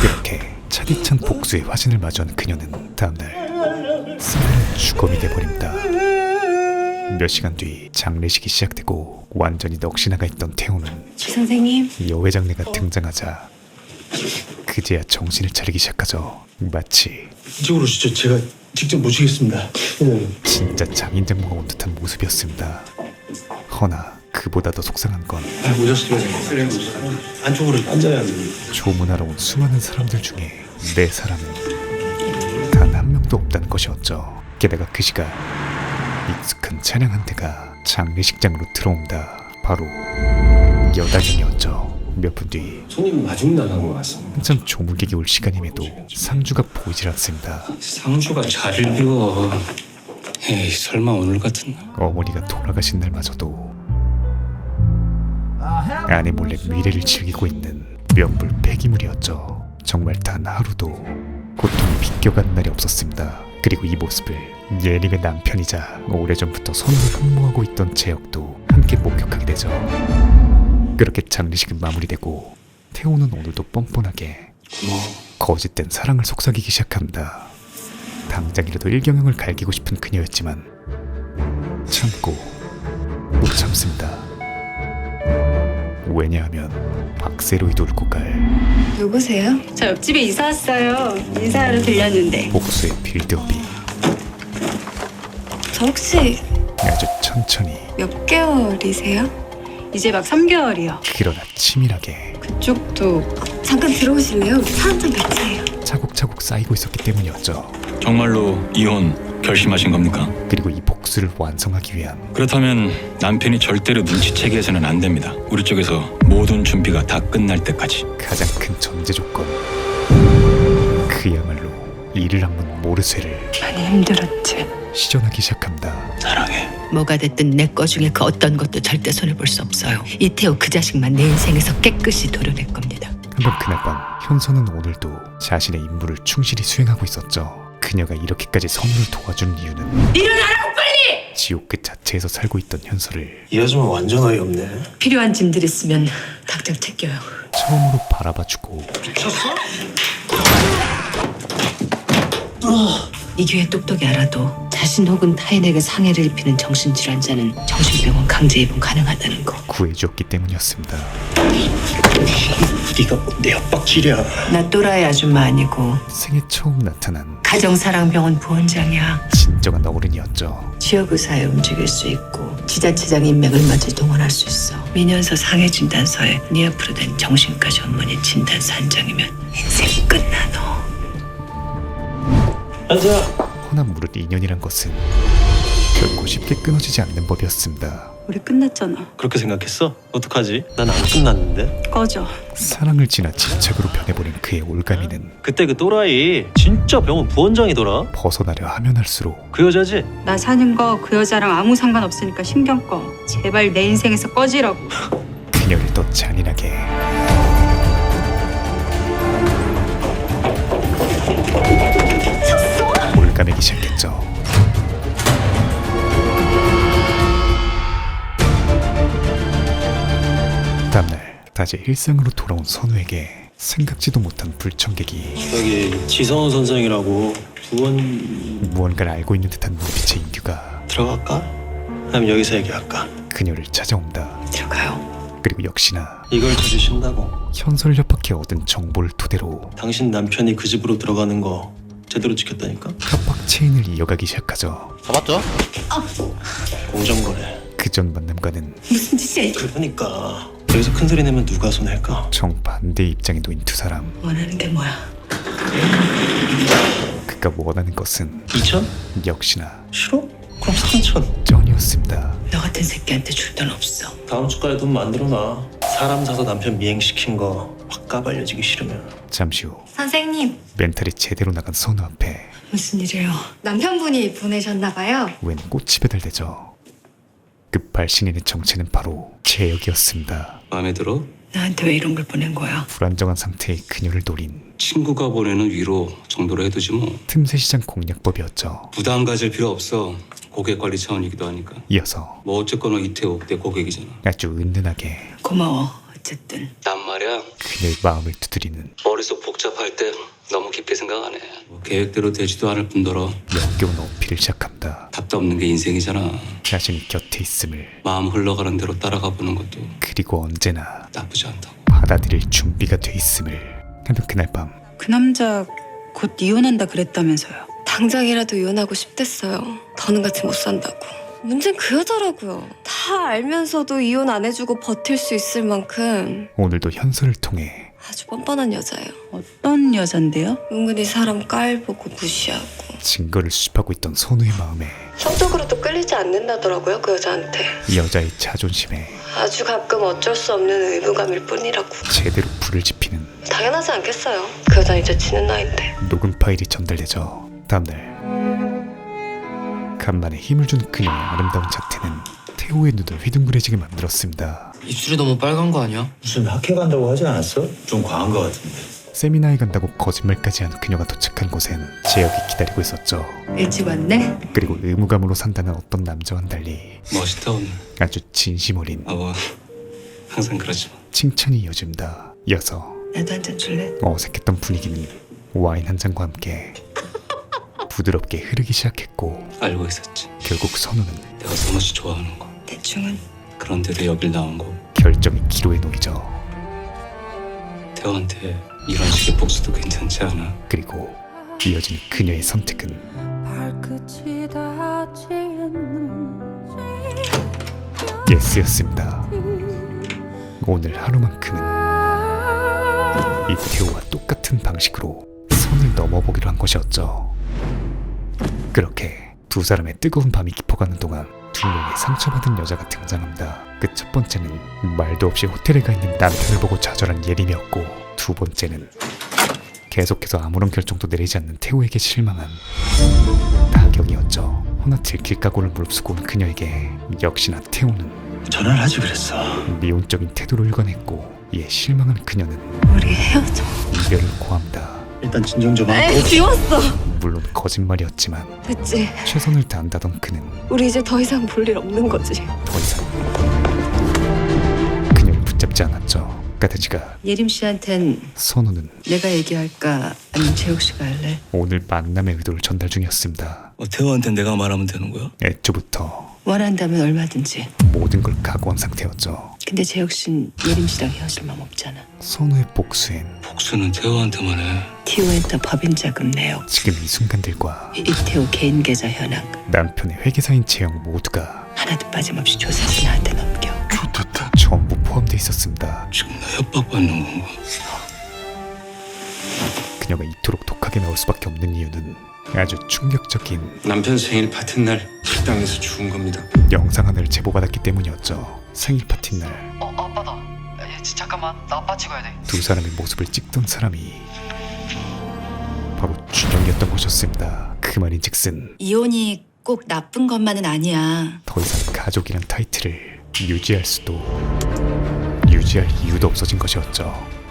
그렇게 차디찬 복수의 화신을 마주한 그녀는 다음날 사라는 주검이 돼버립니다. 몇 시간 뒤 장례식이 시작되고 완전히 넋이 나가 있던 태호는 주 선생님. 여회장내가 등장하자 그제야 정신을 차리기 시작하죠. 마치 이쪽으로 오시죠. 제가 직접 모시겠습니다. 진짜 장인장모가 온 듯한 모습이었습니다. 허나 그보다 더 속상한 건 오셨습니다. 안쪽으로 앉아야 합니다. 조문하러 온 수많은 사람들 중에 내 사람은 단 한 명도 없다는 것이었죠. 게다가 그 시각 익숙한 차량 한 대가 장례식장으로 들어온다. 바로 여다경이었죠. 몇 분 뒤 손님 마중 나간 것 같습니다. 한참 조물객이 올 시간임에도 상주가 보이질 않습니다. 상주가 자리를 비워. 에이 설마 오늘 같은 날. 어머니가 돌아가신 날마저도 아내 몰래 미래를 즐기고 있는 명불 폐기물이었죠. 정말 단 하루도 고통이 비껴간 날이 없었습니다. 그리고 이 모습을 예림의 남편이자 오래전부터 선우를 흠모하고 있던 재혁도 함께 목격하게 되죠. 그렇게 장례식은 마무리되고 태호는 오늘도 뻔뻔하게 거짓된 사랑을 속삭이기 시작합니다. 당장이라도 일경영을 갈기고 싶은 그녀였지만 참고 못 참습니다. 왜냐하면 박세로이도 울고 갈 누구세요? 저 옆집에 이사 왔어요. 인사하러 들렸는데. 복수의 빌드업이 저 혹시 아주 천천히 몇 개월이세요? 이제 막 3개월이요. 그러나 치밀하게 그쪽도 잠깐 들어오실래요? 사람 좀 같이 해요. 차곡차곡 쌓이고 있었기 때문이었죠. 정말로 이혼 결심하신 겁니까? 그리고 이 복수를 완성하기 위한 그렇다면 남편이 절대로 눈치채게 해서는 안 됩니다. 우리 쪽에서 모든 준비가 다 끝날 때까지. 가장 큰 전제 조건, 그야말로 이를 악문 모르쇠를 많이 힘들었지. 시전하기 시작합니다. 사랑해. 뭐가 됐든 내 거 중에 그 어떤 것도 절대 손을 볼 수 없어요. 이태호 그 자식만 내 인생에서 깨끗이 도려낼 겁니다. 한편 그날 밤 현서는 오늘도 자신의 임무를 충실히 수행하고 있었죠. 그녀가 이렇게까지 선우를 도와준 이유는 일어나라고 빨리! 지옥 그 자체에서 살고 있던 현서를 이 아줌마 완전 어이없네. 필요한 짐들 있으면 당장 챙겨요. 처음으로 바라봐주고 이 기회 똑똑히 알아도 자신 혹은 타인에게 상해를 입히는 정신질환자는 정신병원 강제 입원 가능하다는 거. 구해주었기 때문이었습니다. 네가 뭔데 협박질이야. 나 또라이 아줌마 아니고 생애 처음 나타난 가정사랑병원 부원장이야. 진정한 어른이었죠. 지역의사에 움직일 수 있고 지자체장 인맥을 마저 동원할 수 있어. 민현서 상해 진단서에 네 앞으로 된 정신과 전문의 진단서 한 장이면 인생 끝나 너. 앉아. 허나 무릇 인연이란 것은 결코 쉽게 끊어지지 않는 법이었습니다. 우리 끝났잖아. 그렇게 생각했어? 어떡하지? 난 안 끝났는데. 꺼져. 사랑을 지나 집착으로 변해버린 그의 올가미는 그때 그 또라이 진짜 병원 부원장이더라. 벗어나려 하면 할수록 그 여자지? 나 사는 거 그 여자랑 아무 상관없으니까 신경 꺼. 제발 내 인생에서 꺼지라고. 그녀를 더 잔인하게 올가매기 시작했죠. 다음날 다시 일상으로 돌아온 선우에게 생각지도 못한 불청객이 여기 지성우 선생이라고 부원 무언가를 알고 있는 듯한 눈빛의 인규가 들어갈까? 아니면 여기서 얘기할까? 그녀를 찾아온다. 들어가요. 그리고 역시나 이걸 주신다고. 현설 협박해 얻은 정보를 토대로 당신 남편이 그 집으로 들어가는 거 제대로 지켰다니까? 협박 체인을 이어가기 시작하죠. 잡았죠? 공정거래. 그전 만남과는 무슨 짓이야? 그러니까 여기서 큰 소리 내면 누가 손해일까? 정반대의 입장에 놓인 두 사람. 원하는 게 뭐야? 그가 원하는 것은 2천? 역시나 싫어? 그럼 3천. 쩐이었습니다. 너 같은 새끼한테 줄 돈 없어. 다음 주까지 돈 만들어놔. 사람 사서 남편 미행시킨 거 확 까발려지기 싫으면. 잠시 후 선생님, 멘탈이 제대로 나간 선우 앞에 무슨 일이에요? 남편분이 보내셨나 봐요. 웬 꽃이 배달되죠. 그 발신인의 정체는 바로 재혁이었습니다. 마음에 들어? 나한테 왜 이런 걸 보낸 거야? 불안정한 상태의 그녀를 노린 친구가 보내는 위로 정도로 해두지 뭐. 틈새 시장 공략법이었죠. 부담 가질 필요 없어. 고객 관리 차원이기도 하니까. 이어서 뭐 어쨌거나 이태호 내 고객이잖아. 아주 은은하게 고마워. 어쨌든 난 말이야. 그 그녀의 마음을 두드리는 머릿속 복잡할 때 너무 깊게 생각 안 해. 뭐 계획대로 되지도 않을 뿐더러 역겨운 어필을 시작합니다. 답도 없는 게 인생이잖아. 자신이 곁에 있음을, 마음 흘러가는 대로 따라가 보는 것도 그리고 언제나 나쁘지 않다고. 받아들일 준비가 돼 있음을 하는 그날 밤. 그 남자 곧 이혼한다 그랬다면서요. 당장이라도 이혼하고 싶댔어요. 더는 같이 못 산다고. 문제는 그 여자라고요. 다 알면서도 이혼 안 해주고 버틸 수 있을 만큼 오늘도 현설을 통해 아주 뻔뻔한 여자예요. 어떤 여잔데요? 은근히 사람 깔보고 무시하고. 증거를 수집하고 있던 선우의 마음에 성적으로도 끌리지 않는다더라고요, 그 여자한테. 이 여자의 자존심에 아주 가끔 어쩔 수 없는 의무감일 뿐이라고. 제대로 불을 지피는 당연하지 않겠어요. 그 여자는 이제 지는 나이인데. 녹음 파일이 전달되죠. 다음날 간만에 힘을 준 그녀의 아름다운 자태는 태호의 눈을 휘둥그레지게 만들었습니다. 입술이 너무 빨간 거 아니야? 무슨 학회 간다고 하지 않았어? 좀 과한 것 같은데. 세미나에 간다고 거짓말까지 한 그녀가 도착한 곳엔 재혁이 기다리고 있었죠. 일찍 왔네? 그리고 의무감으로 산다는 어떤 남자와는 달리 멋있다 오늘. 아주 진심 어린 뭐 항상 그렇지만. 칭찬이 이어집니다. 이어서 나도 한 잔 줄래? 어색했던 분위기는 와인 한 잔과 함께 부드럽게 흐르기 시작했고, 알고 있었지. 결국 선우는 내가 선우 씨 좋아하는 거. 대충은 그런데도 여길 나온 거. 결정의 기로에 놓이죠. 태호한테 이런 식의 복수도 괜찮지 않아? 그리고 이어진 그녀의 선택은 예스였습니다. 오늘 하루만큼은 이태호와 똑같은 방식으로 선을 넘어보기로 한 것이었죠. 그렇게 두 사람의 뜨거운 밤이 깊어가는 동안 두 명의 상처받은 여자가 등장합니다. 그 첫 번째는 말도 없이 호텔에 가 있는 남편을 보고 좌절한 예림이었고, 두 번째는 계속해서 아무런 결정도 내리지 않는 태호에게 실망한 다경이었죠. 허나 들킬 각오를 무릅쓰고 온 그녀에게 역시나 태호는 전화를 하지 그랬어. 미온적인 태도로 일관했고, 이에 실망한 그녀는 우리 헤어져. 이별을 고합니다. 일단 진정 좀 하고. 에이, 지웠어. 물론 거짓말이었지만 됐지. 최선을 다한다던 그는 우리 이제 더 이상 볼 일 없는 거지. 더 이상 그녀를 붙잡지 않았죠. 까다지가 예림 씨한텐 선우는 내가 얘기할까 아니면 재욱 씨가 할래? 오늘 만남의 의도를 전달 중이었습니다. 태호한테 내가 말하면 되는 거야? 애초부터 원한다면 얼마든지. 모든 걸 각오한 상태였죠. 근데 재욱 씨는 예림 씨랑 헤어질 마음 없잖아. 선우의 복수엔 복수는 태호한테만 해. 티오엔터 법인 자금 내역, 지금 이 순간들과 이태호 개인 계좌 현황 남편의 회계사인 재영 모두가 하나도 빠짐없이 조사해서 나한테 넘겨. 좋다. 전부 포함되어 있었습니다. 지금 나 협박받는 건가? 그녀가 이토록 독하게 나올 수밖에 없는 이유는 아주 충격적인 남편 생일 파티 날 식당에서 죽은 겁니다. 영상 하나를 제보받았기 때문이었죠. 생일 파티 날 아빠다. 잠깐만, 나 아빠 찍어야 돼. 두 사람의 모습을 찍던 사람이 바로 준영이었던 것이었습니다. 그 말인즉슨 이혼이 꼭 나쁜 것만은 아니야. 더 이상 가족이란 타이틀을 유지할 이유도 없어진 것이었죠.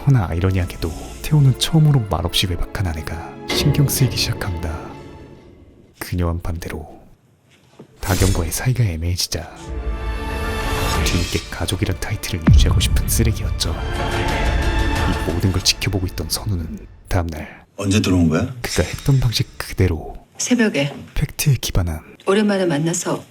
허나 아이러니하게도 태호는 처음으로 말없이 외박한 아내가 신경 쓰이기 시작합니다. 그녀와는 반대로 다경과의 사이가 애매해지자 뒤늦게 가족이란 타이틀을 유지하고 싶은 쓰레기였죠. 이 모든 걸 지켜보고 있던 선우는 다음날 언제 들어온 거야? 그가 했던 방식 그대로 새벽에 팩트에 기반한 오랜만에 만나서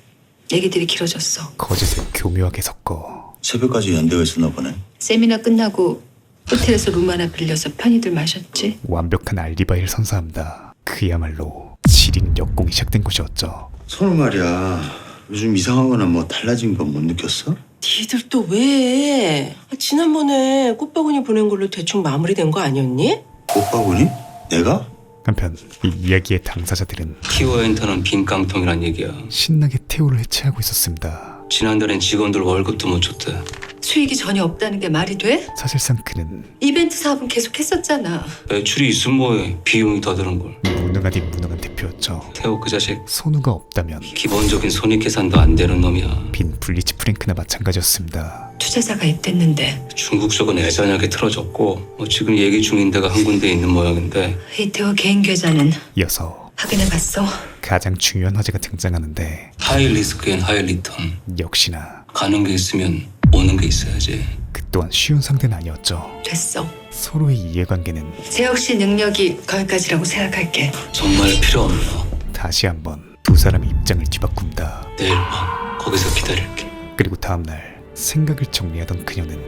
얘기들이 길어졌어. 거짓을 교묘하게 섞어 새벽까지 연대가 있었나 보네. 세미나 끝나고 호텔에서 룸 하나 빌려서 편히들 마셨지. 완벽한 알리바이를 선사합니다. 그야말로 지린 역공이 시작된 것이었죠. 선우 말이야. 요즘 이상한 거나 뭐 달라진 건 못 느꼈어? 니들 또 왜? 지난번에 꽃바구니 보낸 걸로 대충 마무리된 거 아니었니? 꽃바구니? 내가? 한편 이 이야기의 당사자들은 티오엔터는 빈 깡통이란 얘기야. 신나게 태호를 해체하고 있었습니다. 지난달엔 직원들 월급도 못 줬대. 수익이 전혀 없다는 게 말이 돼? 사실상 그는 이벤트 사업은 계속 했었잖아. 매출이 있으면 뭐해. 비용이 더 드는 걸. 무능하디 무능한 대표였죠. 태호 그 자식 선우가 없다면 기본적인 손익계산도 안 되는 놈이야. 빈 블리치 프랭크나 마찬가지였습니다. 투자자가 입됐는데 중국 쪽은 애잔하게 틀어졌고 지금 얘기 중인 데가 한 군데 있는 모양인데 이태호 개인 계좌는 이어서 확인해봤어. 가장 중요한 화제가 등장하는데 하이 리스크 앤 하이 리턴. 역시나 가는 게 있으면 오는 게 있어야지. 그 또한 쉬운 상대는 아니었죠. 됐어. 서로의 이해관계는 재혁 씨 능력이 거기까지라고 생각할게. 정말 필요 없어. 다시 한번 두 사람의 입장을 뒤바꾼다. 내일 밤 거기서 기다릴게. 그리고 다음날 생각을 정리하던 그녀는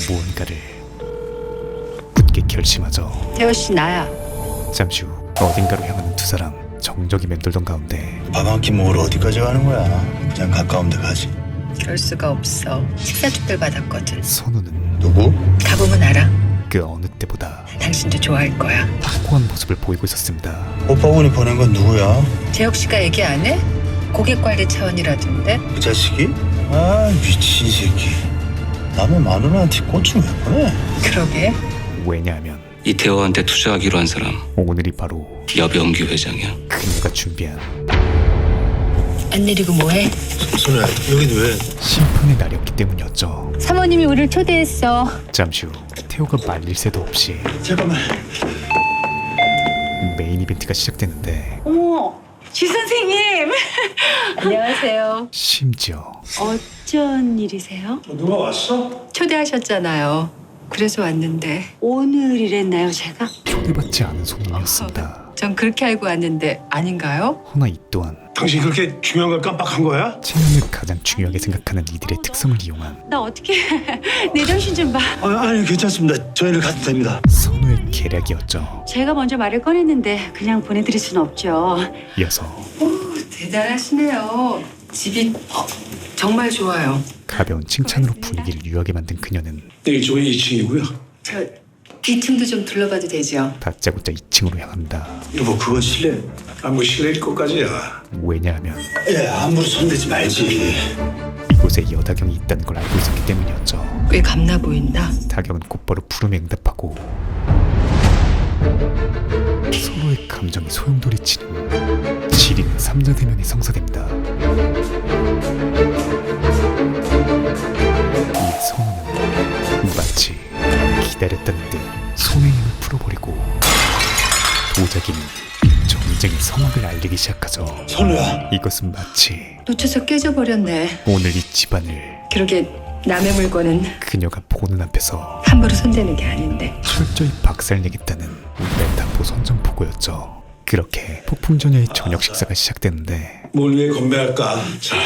무언가를 굳게 결심하죠. 재혁 씨 나야. 잠시 후 어딘가로 향하는 두 사람. 정적이 맴돌던 가운데 밥 한 끼 먹으러 어디까지 가는 거야? 그냥 가까운 데 가지. 그럴 수가 없어. 식사 축별 받았거든. 선우는 누구? 가보면 알아. 그 어느 때보다 당신도 좋아할 거야. 확고한 모습을 보이고 있었습니다. 오빠분이 보낸 건 누구야? 재혁 씨가 얘기 안 해? 고객 관리 차원이라던데. 그 자식이? 아 미친 새끼. 남의 마누라한테 꽃을 왜 보내? 그러게. 왜냐하면 이태호한테 투자하기로 한 사람 오늘이 바로 여병규 회장이야. 그녀가 준비한 안 내리고 뭐해? 선우야 여긴 왜? 심판의 날이었기 때문이었죠. 사모님이 우리를 초대했어. 잠시 후 태호가 말릴 새도 없이 잠깐만. 메인 이벤트가 시작되는데 어머, 지 선생님. 안녕하세요. 심지어 어쩐 일이세요? 누가 왔어? 초대하셨잖아요. 그래서 왔는데. 오늘이랬나요, 제가? 초대받지 않은 손님이었습니다. 전 그렇게 알고 왔는데 아닌가요? 허나 이 또한 당신 그렇게 중요한 걸 깜빡한 거야? 체면을 가장 중요하게 생각하는 이들의 특성을 이용한 나 어떻게 내 정신 좀 봐. 아니 괜찮습니다. 저희를 가도 됩니다. 선우의 계략이었죠. 제가 먼저 말을 꺼냈는데 그냥 보내드릴 순 없죠. 이어서 대단하시네요. 집이 정말 좋아요. 가벼운 칭찬으로 분위기를 유하게 만든 그녀는 일종의 2층이고요. 저 2층도 좀 둘러봐도 되죠? 다짜고짜 2층으로 향합니다. 여보 그건 실례. 뭐 실례일 것까지야. 왜냐하면 예 함부로 손대지 말지. 이곳에 여다경이 있다는 걸 알고 있었기 때문이었죠. 꽤 감나 보인다. 다경은 곧바로 부름에 응답하고 서로의 감정이 소용돌이치는 지리는 삼자대면이 성사됩니다. 이 선우는 마치 기다렸다는 듯 손의 힘을 풀어버리고 도자기는 전쟁의 성악을 알리기 시작하죠. 선우야. 이것은 마치 놓쳐서 깨져버렸네. 오늘 이 집안을 그러게 남의 물건은 그녀가 보는 앞에서 함부로 손대는 게 아닌데. 철저히 박살내겠다는 메타포 선전포고였죠. 그렇게 폭풍전야의 저녁 식사가 시작되는데 뭘 위해 건배할까? 자.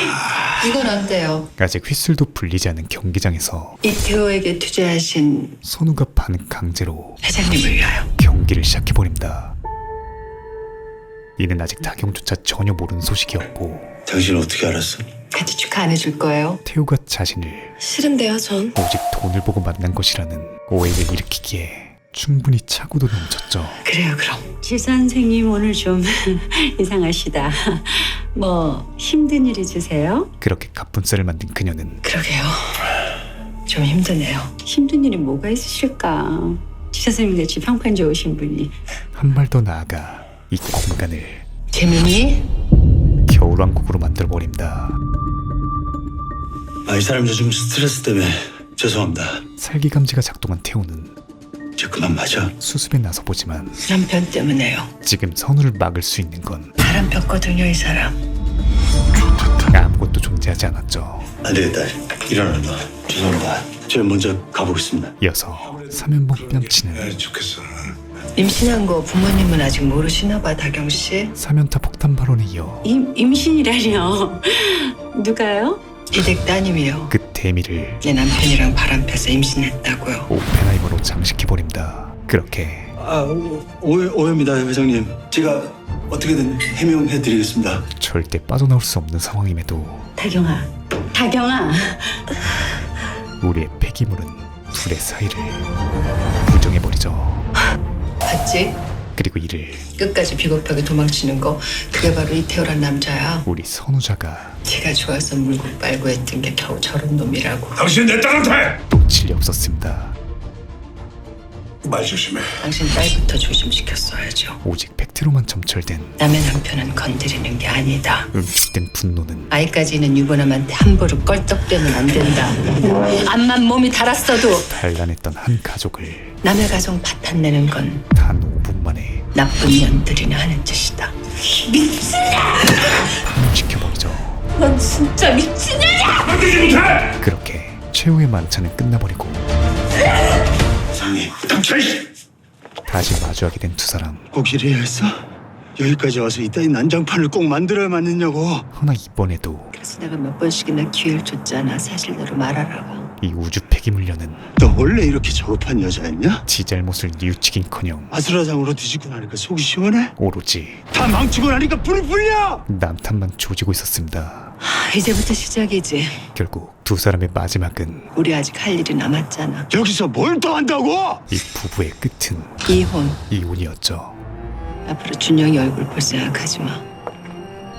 이건 어때요? 아직 휘슬도 불리지 않은 경기장에서 이태호에게 투자하신 선우가 반 강제로 회장님을 위하여. 경기를 시작해버립니다. 이는 아직 다경조차 전혀 모르는 소식이었고 당신 어떻게 알았어? 같이 축하 안 해줄 거예요? 태우가 자신을 싫은데요, 전. 오직 돈을 보고 만난 것이라는 오해를 일으키기에 충분히 차고도 넘쳤죠. 그래요 그럼. 지 선생님 오늘 좀 이상하시다. 뭐 힘든 일 있으세요? 그렇게 갑분살을 만든 그녀는 그러게요. 좀 힘드네요. 힘든 일이 뭐가 있으실까? 지 선생님 같이 평판 좋으신 분이. 한 발 더 나아가 이 공간을 재민이? 겨울왕국으로 만들어버립니다. 이 사람 요즘 스트레스 때문에 죄송합니다. 살기감지가 작동한 태호는 이제 그만 맞아. 수습에 나서보지만 남편 때문에요. 지금 선우를 막을 수 있는 건 바람 폈거든요 이 사람. 아무것도 존재하지 않았죠. 안 되겠다. 일어나 너. 죄송합니다. 제가 먼저 가보겠습니다. 이어서 삼연봉 뺨치는 좋겠어. 임신한 거 부모님은 아직 모르시나 봐 다경 씨. 사면타 폭탄 발언에 이어 임신이라뇨? 누가요? 이댁 따님이요. 그 대미를 내 남편이랑 바람 펴서 임신했다고요. 오펜하이머로 장식해버립니다. 그렇게 오해입니다 회장님. 제가 어떻게든 해명해드리겠습니다. 절대 빠져나올 수 없는 상황임에도 다경아. 우리의 폐기물은 둘의 사이를 부정해버리죠. 봤지? 그리고 이를 끝까지 비겁하게 도망치는 거 그게 바로 이태호란 남자야. 우리 선우자가 지가 좋아서 물고 빨고 했던 게 겨우 저런 놈이라고. 당신 내 딸한테 놓칠 리 없었습니다. 말 조심해. 당신 딸부터 조심시켰어야죠. 오직 팩트로만 점철된 남의 남편은 건드리는 게 아니다. 응축된 분노는 아이까지 있는 유부남한테 함부로 껄떡대면 안 된다. 암만 몸이 달았어도 단란했던 한 가족을 남의 가정 파탄내는 건 단 5분 만에 나쁜 년들이나 하는 짓이다. 파멸시켜버리죠. 넌 진짜 미친년이야! 그렇게 최후의 만찬은 끝나버리고 상희, 당철! 다시 마주하게 된 두 사람. 꼭 이래야 했어? 여기까지 와서 이따위 난장판을 꼭 만들어야만 했냐고. 허나 이번에도 그래서 내가 몇 번씩이나 기회를 줬잖아. 사실대로 말하라고. 이 우주 폐기물려는 너 원래 이렇게 저급한 여자였냐? 지 잘못을 뉘우치긴커녕 아수라장으로 뒤지고 나니까 속이 시원해? 오로지 다 망치고 나니까 불이 불려! 남탓만 조지고 있었습니다. 이제부터 시작이지. 결국 두 사람의 마지막은 우리 아직 할 일이 남았잖아. 여기서 뭘 더 한다고? 이 부부의 끝은 이혼. 이혼이었죠. 앞으로 준영이 얼굴 볼 생각하지 마.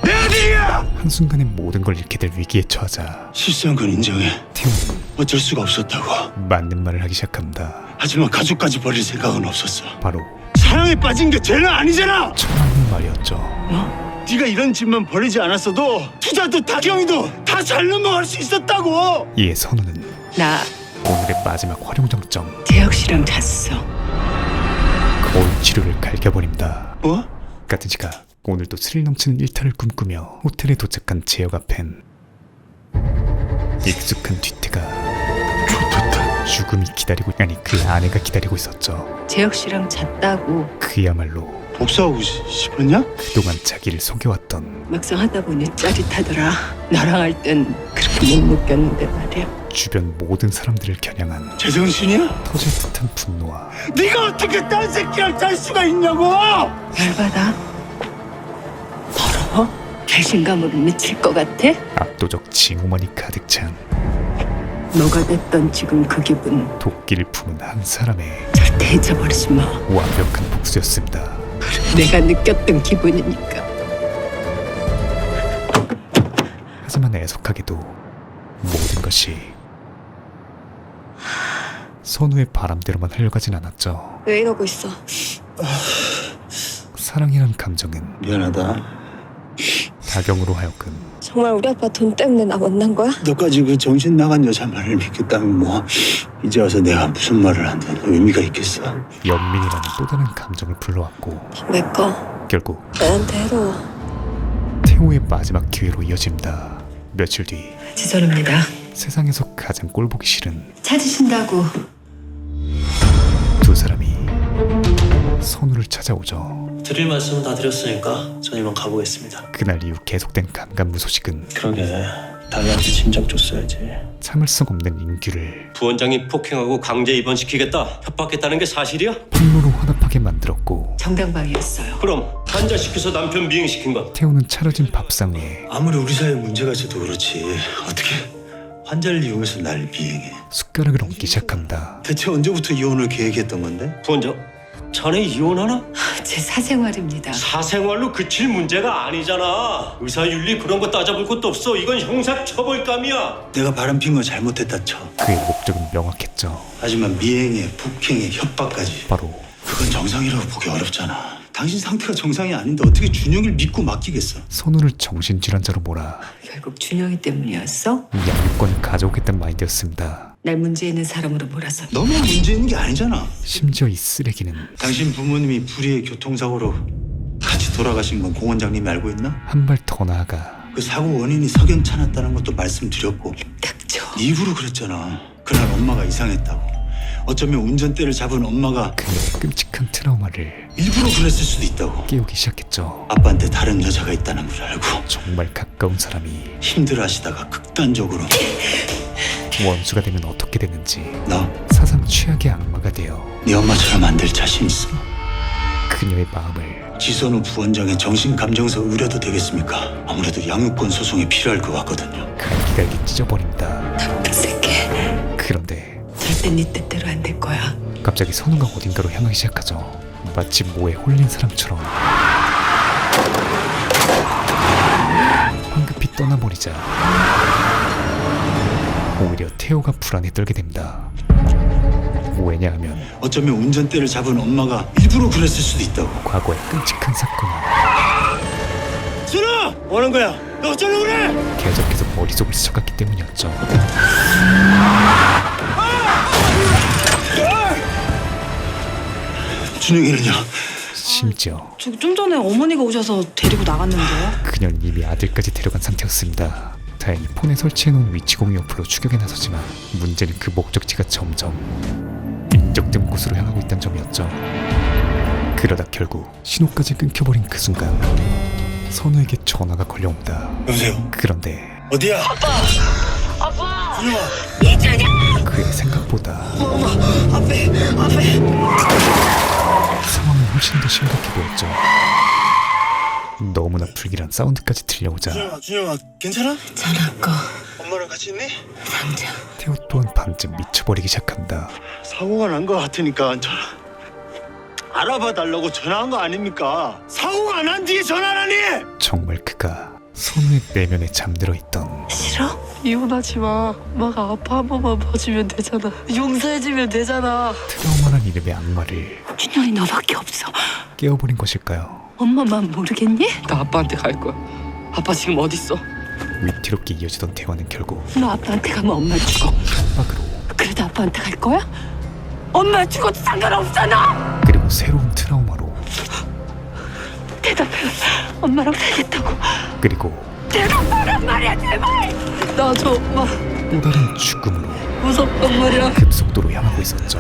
내 아들이야! 한순간에 모든 걸 잃게 될 위기에 처하자 실수한 건 인정해. 태호는 어쩔 수가 없었다고. 맞는 말을 하기 시작합니다. 하지만 가족까지 버릴 생각은 없었어. 바로 사랑에 빠진 게 죄는 아니잖아. 천하는 말이었죠. 네가 이런 짓만 버리지 않았어도 투자도 다경이도 다 잘 넘어갈 수 있었다고. 이에 선우는 나 오늘의 마지막 활용정점 재혁 씨랑 잤어. 거울 치료를 갈겨버립니다. 뭐? 같은 시각 오늘도 스릴 넘치는 일탈을 꿈꾸며 호텔에 도착한 재혁 앞엔 익숙한 뒤태가 죽음이 기다리고 아니 그 아내가 기다리고 있었죠. 재혁 씨랑 잤다고. 그야말로 복수하고 싶었냐? 그동안 자기를 속여왔던 막상 하다 보니 짜릿하더라. 나랑 할 땐 그렇게 못 느꼈는데 말이야. 주변 모든 사람들을 겨냥한 제정신이야? 터질 듯한 분노와 네가 어떻게 딴 새끼랑 잘 수가 있냐고! 열받아? 더러워? 배신감으로 미칠 것 같아? 압도적 징후만이 가득 찬 너가 됐던 지금 그 기분 도끼를 품은 한 사람의 절대 잊어버리지 마. 완벽한 복수였습니다. 내가 느꼈던 기분이니까. 하지만 애석하게도 모든 것이 선우의 바람대로만 흘러가진 않았죠. 왜 이러고 있어? 사랑이란 감정은 미안하다. 다경으로 하여금 정말 우리 아빠 돈 때문에 나 만난 거야? 너까지 그 정신 나간 여자 말을 믿겠다면 뭐 이제 와서 내가 무슨 말을 한다는 의미가 있겠어? 연민이라는 또 다른 감정을 불러왔고 메꿔. 결국 나한테 해로워. 태호의 마지막 기회로 이어집니다. 며칠 뒤 지선입니다. 세상에서 가장 꼴보기 싫은 찾으신다고. 두 사람이 선우를 찾아오죠. 드릴 말씀은 다 드렸으니까 전 이만 가보겠습니다. 그날 이후 계속된 감감무소식은 그러게 달리한테 진작 줬어야지. 참을 수 없는 인규를 부원장이 폭행하고 강제 입원시키겠다 협박했다는 게 사실이야? 폭로로 화답하게 만들었고 정당방위였어요. 그럼 환자시켜서 남편 미행시킨 건? 태호는 차려진 밥상 위에 아무리 우리 사이에 문제가 있어도 그렇지 어떻게 환자를 이용해서 날 미행해? 숟가락을 얹기 시작합니다. 대체 언제부터 이혼을 계획했던 건데? 부원장 자네 이혼하나? 제 사생활입니다. 사생활로 그칠 문제가 아니잖아. 의사윤리 그런 거 따져볼 것도 없어. 이건 형사처벌감이야. 내가 바람핀 건 잘못했다 쳐. 그의 목적은 명확했죠. 하지만 미행에 폭행에 협박까지 바로 그건 정상이라고 보기 어렵잖아. 당신 상태가 정상이 아닌데 어떻게 준영이를 믿고 맡기겠어? 선우를 정신질환자로 몰아 결국 준영이 때문이었어? 양육권을 가져오겠다는 마인드였습니다. 날 문제 있는 사람으로 몰아서. 너만 문제 있는 게 아니잖아. 심지어 이 쓰레기는 당신 부모님이 불의의 교통사고로 같이 돌아가신 건 공 원장님이 알고 있나? 한 발 더 나아가 그 사고 원인이 석연찮았다는 것도 말씀드렸고 닥쳐. 입으로 그랬잖아. 그날 엄마가 이상했다고. 어쩌면 운전대를 잡은 엄마가 그녀의 끔찍한 트라우마를 일부러 그랬을 수도 있다고. 깨우기 시작했죠. 아빠한테 다른 여자가 있다는 걸 알고 정말 가까운 사람이 힘들어하시다가 극단적으로 원수가 되면 어떻게 되는지 너 사상 최악의 악마가 되어 네 엄마처럼 안 될 자신 있어? 그녀의 마음을 지선우 부원장의 정신감정서 의뢰도 되겠습니까? 아무래도 양육권 소송이 필요할 것 같거든요. 갈기갈기 찢어버립니다. 나쁜 새끼. 그런데 절대 네 뜻대로 안 될 거야. 갑자기 선우가 어딘가로 향하기 시작하죠. 마치 모에 홀린 사람처럼 황급히 떠나버리자 오히려 태호가 불안에 떨게 됩니다. 왜냐하면 어쩌면 운전대를 잡은 엄마가 일부러 그랬을 수도 있다고. 과거의 끔찍한 사건을 준아! 뭐 하는 거야? 너 어쩌려고 그래? 계속해서 머릿속을 스쳐갔기 때문이었죠. 준영이는요? 심지어 저 좀 전에 어머니가 오셔서 데리고 나갔는데요. 그녀는 이미 아들까지 데려간 상태였습니다. 다행히 폰에 설치해놓은 위치 공유 어플로 추격에 나서지만 문제는 그 목적지가 점점 인적된 곳으로 향하고 있다는 점이었죠. 그러다 결국 신호까지 끊겨버린 그 순간 선우에게 전화가 걸려온다. 여보세요? 그런데 어디야? 아빠! 준영아! 그의 생각보다 앞에! 상황은 훨씬 더 심각해 보였죠. 너무나 불길한 사운드까지 들려오자 준영아 괜찮아? 전화 꺼. 엄마랑 같이 있니? 당장. 태호 또한 반쯤 미쳐버리기 시작한다. 사고가 난 거 같으니까 전화 알아봐 달라고 전화한 거 아닙니까? 사고가 난 뒤에 전화라니! 정말 그가 선우의 내면에 잠들어 있던 싫어? 이혼하지 마. 엄마가 아빠 한 번만 봐주면 되잖아. 용서해주면 되잖아. 트라우마란 이름의 악마를 준영이 너밖에 없어. 깨워버린 것일까요? 엄마만 모르겠니? 나 아빠한테 갈 거야. 아빠 지금 어딨어? 위태롭게 이어지던 대화는 결국 너 아빠한테 가면 엄마 죽어. 협박으로, 그래도 아빠한테 갈 거야? 엄마 죽어도 상관없잖아. 그리고 새로운 트라우마로, 대답해. 엄마랑 살겠다고. 그리고 대답하란 말이야 제발. 놔줘 엄마. 또 다른 죽음으로 무섭단 말이야. 급속도로 향하고 있었죠.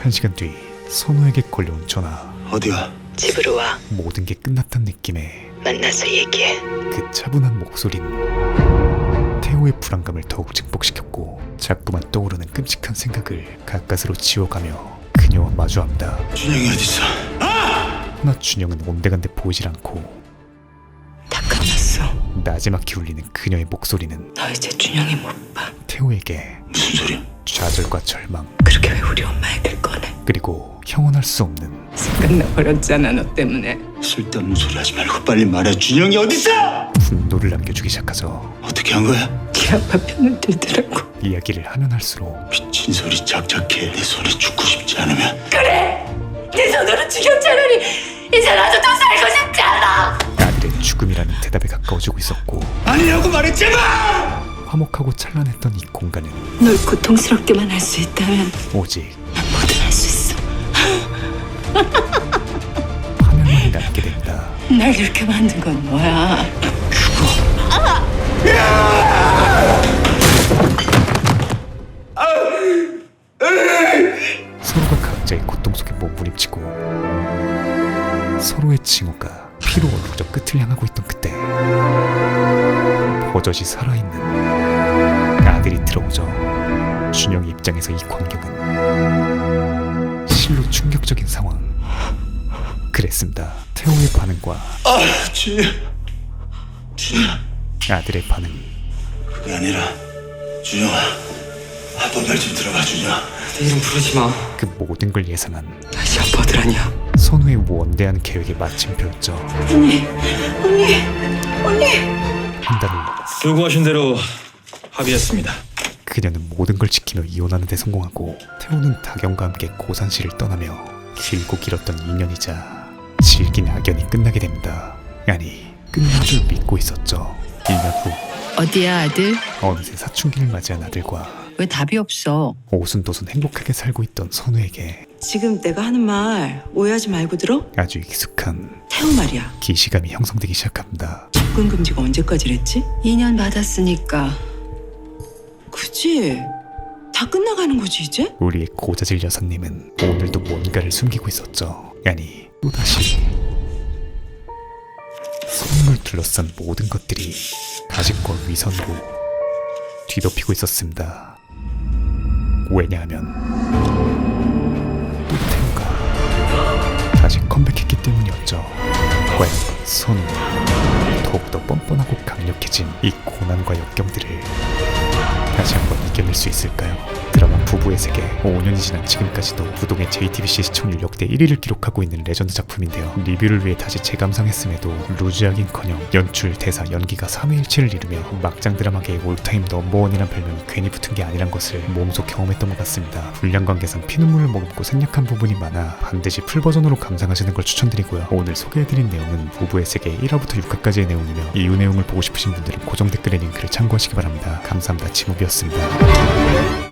1시간 뒤 선우에게 걸려온 전화. 어디가? 집으로 와. 모든 게 끝났다는 느낌에 만나서 얘기해. 그 차분한 목소리는 태호의 불안감을 더욱 증폭시켰고 자꾸만 떠오르는 끔찍한 생각을 가까스로 지워가며 그녀와 마주합니다. 준영이 어딨어? 허나 준영은 온데간데 보이질 않고 다 끝났어. 나지막히 울리는 그녀의 목소리는 너 이제 준영이 못 봐. 태호에게 무슨 소리야? 좌절과 절망, 그렇게 왜 우리 엄마 얘기를 꺼내? 그리고 형언할 수 없는 생각나버렸잖아 너 때문에. 쓸데없는 소리 하지 말고 빨리 말해. 준영이 어딨어? 분노를 남겨주기 시작하죠. 어떻게 한 거야? 네 아빠 편을 들더라고. 이야기를 하면 할수록 미친 소리 작작해. 내 손에 죽고 싶지 않으면 그래! 네 손으로 죽였잖아니. 이제 나도 더 살고 싶지 않아. 아들의 죽음이라는 대답에 가까워지고 있었고 아니라고 말했잖아! 화목하고 찬란했던 이 공간은 널 고통스럽게만 할 수 있다면 오직 난 뭐든 할 수 있어. 화면만이 남게 된다. 날 이렇게 만든 건 뭐야? 서로가 각자의 고통 속에 몸부림치고 서로의 징후가 피로 얼룩져 끝을 향하고 있던 그때 버젓이 살아있는 아들이 들어오죠. 준영의 입장에서 이 광경은 실로 충격적인 상황. 그랬습니다. 태호의 반응과 준영 아들의 반응. 그게 아니라 준영아 아빠 말 좀 들어봐. 준영아 내 이름 부르지 마. 그 모든 걸 예상한 다시 아빠들 아니야. 선우의 원대한 계획의 마침표였죠. 언니. 한 달 후 요구하신 대로 합의했습니다. 그녀는 모든 걸 지키며 이혼하는 데 성공하고 태호는 다경과 함께 고산시를 떠나며 길고 길었던 인연이자 질긴 악연이 끝나게 됩니다. 아니, 끝난 줄 믿고 있었죠. 2년 후 어디야 아들? 어느새 사춘기를 맞이한 아들과 왜 답이 없어? 오순도순 행복하게 살고 있던 선우에게 지금 내가 하는 말 오해하지 말고 들어? 아주 익숙한 태호 말이야. 기시감이 형성되기 시작합니다. 접근 금지가 언제까지랬지? 2년 받았으니까. 그치? 다 끝나가는 거지 이제? 우리의 고자질 여사님은 오늘도 뭔가를 숨기고 있었죠. 아니, 또다시 선물 둘러싼 모든 것들이 가식과 위선으로 뒤덮이고 있었습니다. 왜냐하면 또 태호가 다시 컴백했기 때문이었죠. 과연 선우는 더욱더 뻔뻔하고 강력해진 이 고난과 역경들을 다시 한번 이겨낼 수 있을까요? 드라마 부부의 세계 5년이 지난 지금까지도 부동의 JTBC 시청률 역대 1위를 기록하고 있는 레전드 작품인데요. 리뷰를 위해 다시 재감상했음에도 루즈하긴커녕 연출, 대사, 연기가 3회일치를 이루며 막장 드라마계의 올타임 넘버원이란 별명이 괜히 붙은 게 아니란 것을 몸소 경험했던 것 같습니다. 분량 관계상 피눈물을 머금고 생략한 부분이 많아 반드시 풀버전으로 감상하시는 걸 추천드리고요. 오늘 소개해드린 내용은 부부의 세계 1화부터 6화까지의 내용이며 이후 내용을 보고 싶으신 분들은 고정 댓글의 링크를 참고하시기 바랍니다. 감사합니다. 지무비였습니다.